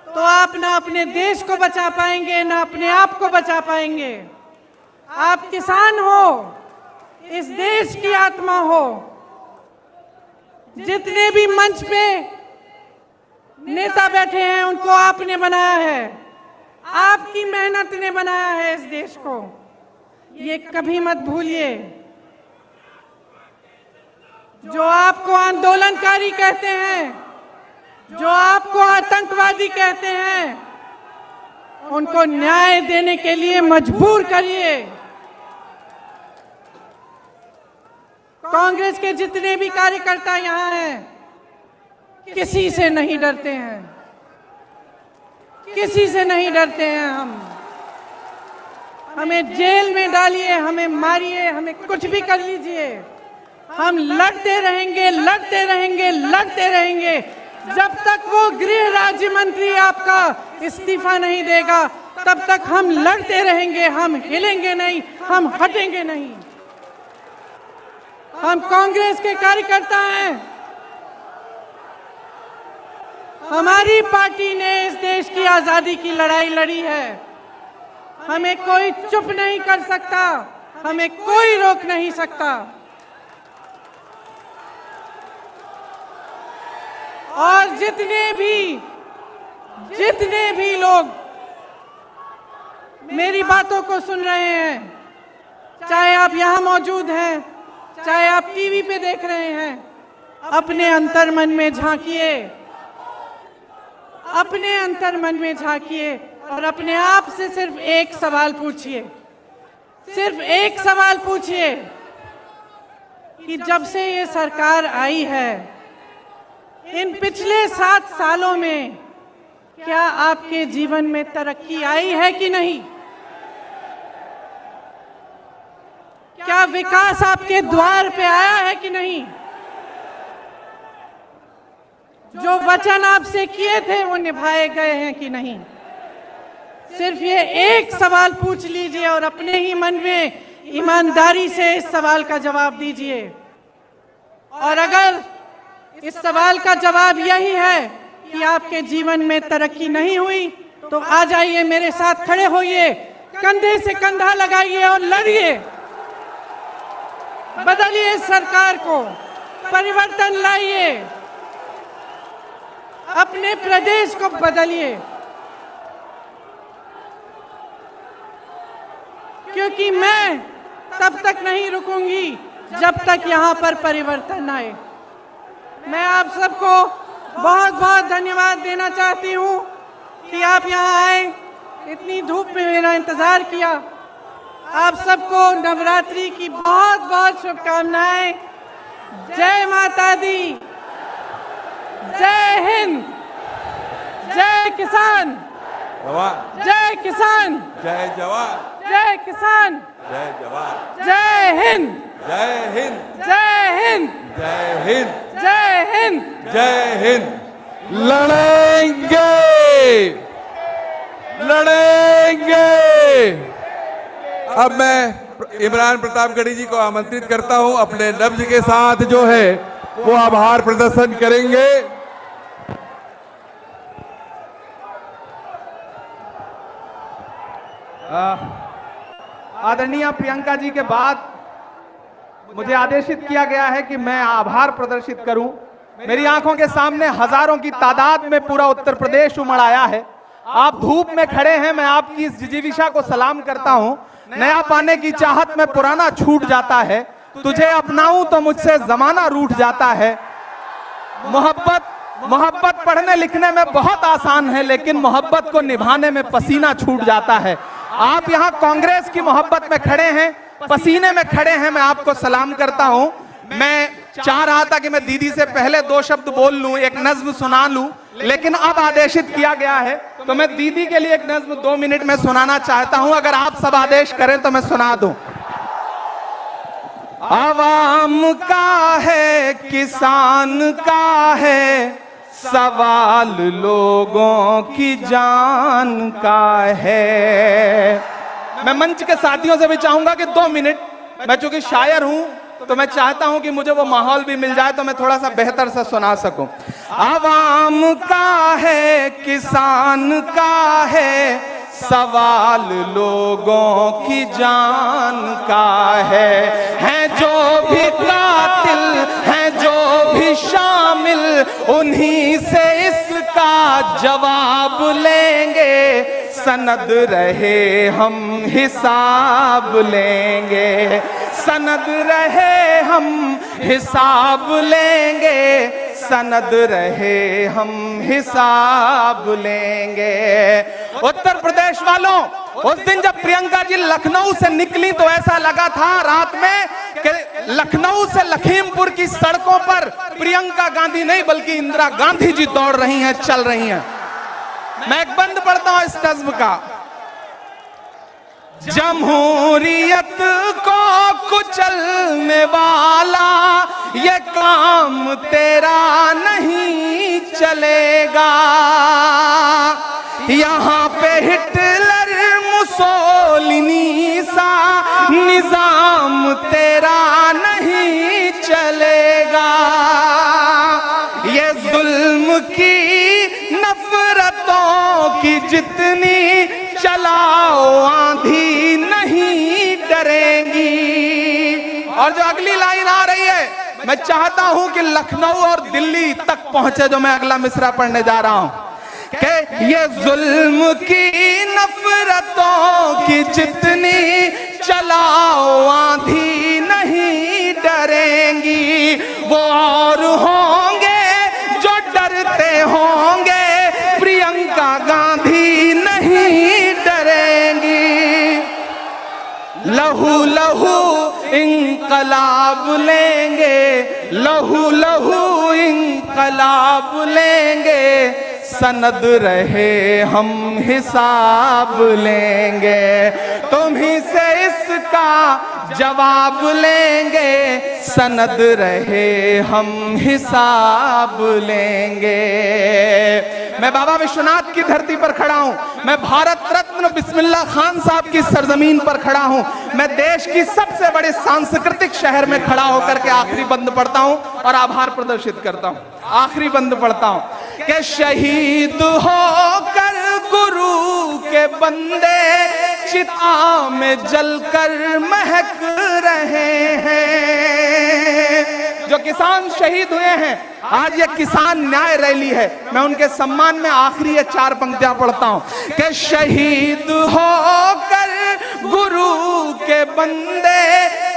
तो आप ना अपने देश को बचा पाएंगे, ना अपने आप को बचा पाएंगे। आप किसान हो, इस देश की आत्मा हो। जितने भी मंच पे नेता बैठे हैं उनको आपने बनाया है, आपकी मेहनत ने बनाया है इस देश को। ये कभी मत भूलिए। जो आपको आंदोलनकारी कहते हैं, जो आपको आतंकवादी कहते हैं, उनको न्याय देने के लिए मजबूर करिए। कांग्रेस के जितने भी कार्यकर्ता यहाँ हैं, किसी से नहीं डरते हैं, किसी से नहीं डरते हैं। हमें जेल में डालिए, हमें मारिए, हमें कुछ भी कर लीजिए, हम लड़ते रहेंगे, लड़ते रहेंगे, लड़ते रहेंगे जब तक वो गृह राज्य मंत्री आपका इस्तीफा नहीं देगा। तब तक हम लड़ते रहेंगे, हम हिलेंगे नहीं, हम हटेंगे नहीं। हम कांग्रेस के कार्यकर्ता हैं। हमारी पार्टी ने इस देश की आजादी की लड़ाई लड़ी है। हमें कोई चुप नहीं कर सकता, हमें कोई रोक नहीं सकता। और जितने भी लोग मेरी बातों को सुन रहे हैं, चाहे आप यहाँ मौजूद हैं, चाहे आप टीवी पे देख रहे हैं, अपने अंतर्मन में झांकिए, अपने अंतर्मन में झांकिए और अपने आप से सिर्फ एक सवाल पूछिए, सिर्फ एक सवाल पूछिए कि जब से ये सरकार आई है, इन पिछले 7 सालों में क्या आपके जीवन में तरक्की आई है कि नहीं? क्या विकास आपके द्वार पे आया है कि नहीं? जो वचन आपसे किए थे वो निभाए गए हैं कि नहीं? सिर्फ ये एक सवाल पूछ लीजिए और अपने ही मन में ईमानदारी से इस सवाल का जवाब दीजिए। और अगर इस सवाल का जवाब यही है कि आपके जीवन में तरक्की नहीं हुई, तो आ जाइए, मेरे साथ खड़े होइए, कंधे से कंधा लगाइए और लड़िए। बदलिए सरकार को, परिवर्तन लाइए, अपने प्रदेश को बदलिए, क्योंकि मैं तब तक नहीं रुकूंगी जब तक यहाँ पर परिवर्तन आए। मैं आप सबको बहुत बहुत धन्यवाद देना चाहती हूँ कि आप यहाँ आए, इतनी धूप में मेरा इंतजार किया। आप सबको नवरात्रि की बहुत बहुत शुभकामनाएं। जय माता दी, जय हिंद, जय किसान, जय किसान, जय जवान, जय किसान, जय जवान, जय हिंद, जय हिंद, जय हिंद, जय हिंद, जय हिंद, जय हिंद। लड़ेंगे, लड़ेंगे। अब मैं इमरान प्रतापगढ़ी जी को आमंत्रित करता हूं, अपने लफ्ज के साथ जो है वो आभार प्रदर्शन करेंगे। आदरणीय प्रियंका जी के बाद मुझे आदेशित किया गया है कि मैं आभार प्रदर्शित करूं। मेरी आंखों के सामने हजारों की तादाद में पूरा उत्तर प्रदेश उमड़ आया है। आप धूप में खड़े हैं, मैं आपकी इस जिजीविषा को सलाम करता हूं। नया पाने की चाहत में पुराना छूट जाता है, तुझे अपनाऊं तो मुझसे जमाना रूठ जाता है। मोहब्बत पढ़ने लिखने में बहुत आसान है, लेकिन मोहब्बत को निभाने में पसीना छूट जाता है। आप यहाँ कांग्रेस की मोहब्बत में खड़े हैं, पसीने में खड़े हैं, मैं आपको सलाम करता हूं। मैं चाह रहा था कि मैं दीदी से पहले 2 शब्द बोल लूं, एक नज्म सुना लूं, लेकिन अब आदेशित किया गया है तो मैं दीदी के लिए एक नज्म 2 मिनट में सुनाना चाहता हूं। अगर आप सब आदेश करें तो मैं सुना दूं। आवाम का है, किसान का है, सवाल लोगों की जान का है। मैं मंच के साथियों से भी चाहूंगा कि 2 मिनट, मैं चूंकि शायर हूं तो मैं चाहता हूं कि मुझे वो माहौल भी मिल जाए तो मैं थोड़ा सा बेहतर से सुना सकूं। आवाम का है, किसान का है, सवाल लोगों की जान का है जो भी कातिल है, जो भी शामिल, उन्हीं से इसका जवाब लेंगे। सनद रहे हम हिसाब लेंगे, सनद रहे हम हिसाब लेंगे, सनद रहे हम हिसाब लेंगे। उत्तर प्रदेश वालों, उस दिन जब प्रियंका जी लखनऊ से निकली तो ऐसा लगा था रात में कि लखनऊ से लखीमपुर की सड़कों पर प्रियंका गांधी नहीं बल्कि इंदिरा गांधी जी दौड़ रही हैं, चल रही हैं। मैं एक बंद पढ़ता हूं इस नज्म का। जमहूरियत को कुचलने वाला ये काम तेरा नहीं चलेगा, यहाँ पे हिटलर मुसोलिनी सा निजाम तेरा नहीं चलेगा। ये जुल्म की नफरतों की जितनी चलाओ आंधी नहीं डरेंगी। और जो अगली लाइन आ रही है, मैं चाहता हूं कि लखनऊ और दिल्ली तक पहुंचे, जो मैं अगला मिसरा पढ़ने जा रहा हूं कि ये जुल्म की नफरतों की जितनी चलाओ आंधी नहीं डरेंगी। वो और होंगे जो डरते होंगे, प्रियंका गांधी नहीं डरेंगी। लहू लहू इंकलाब लेंगे, लहू लहू इंकलाब लेंगे, सनद रहे हम हिसाब लेंगे। तुम्हीं से इसका जवाब लेंगे, सनद रहे हम हिसाब लेंगे। मैं बाबा विश्वनाथ की धरती पर खड़ा हूं, मैं भारत रत्न बिस्मिल्लाह खान साहब की सरजमीन पर खड़ा हूं, मैं देश की सबसे बड़े सांस्कृतिक शहर में खड़ा होकर के आखिरी बंद पढ़ता हूं और आभार प्रदर्शित करता हूं। आखिरी बंद पढ़ता हूं कि शहीद होकर गुरु के बंदे चिता में जलकर महक रहे हैं। जो किसान शहीद हुए हैं, आज ये किसान न्याय रैली है, मैं उनके सम्मान में आखिरी ये 4 पंक्तियां पढ़ता हूं कि शहीद होकर गुरु के बंदे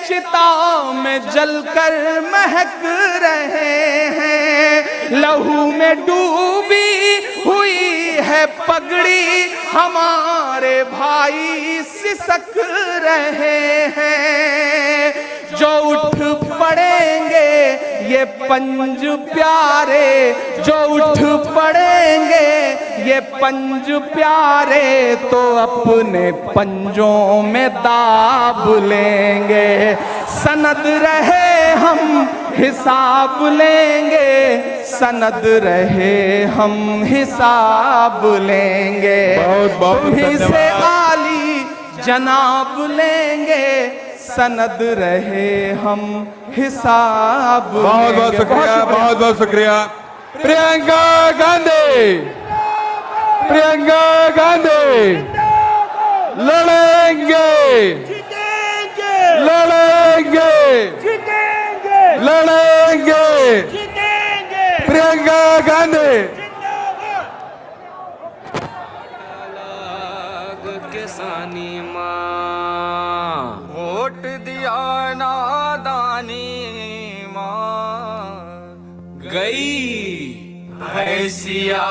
चिता में जलकर महक रहे हैं। लहू में डूबी हुई है पगड़ी, हमारे भाई सिसक रहे हैं। जो उठ पड़ेंगे ये पंज प्यारे, जो उठ पड़ेंगे ये पंज प्यारे, तो अपने पंजों में दाब लेंगे। सनद रहे हम हिसाब लेंगे, सनद रहे हम हिसाब लेंगे। तुम्हीं से आली जनाब लेंगे, सनद रहे हम हिसाब। बहुत बहुत शुक्रिया, बहुत बहुत शुक्रिया। प्रियंका गांधी, प्रियंका गांधी लड़ेंगे, लड़ेंगे, लड़ेंगे, प्रियंका गांधी। किसानी माँ वोट दिया नादानी माँ, गई भैंसिया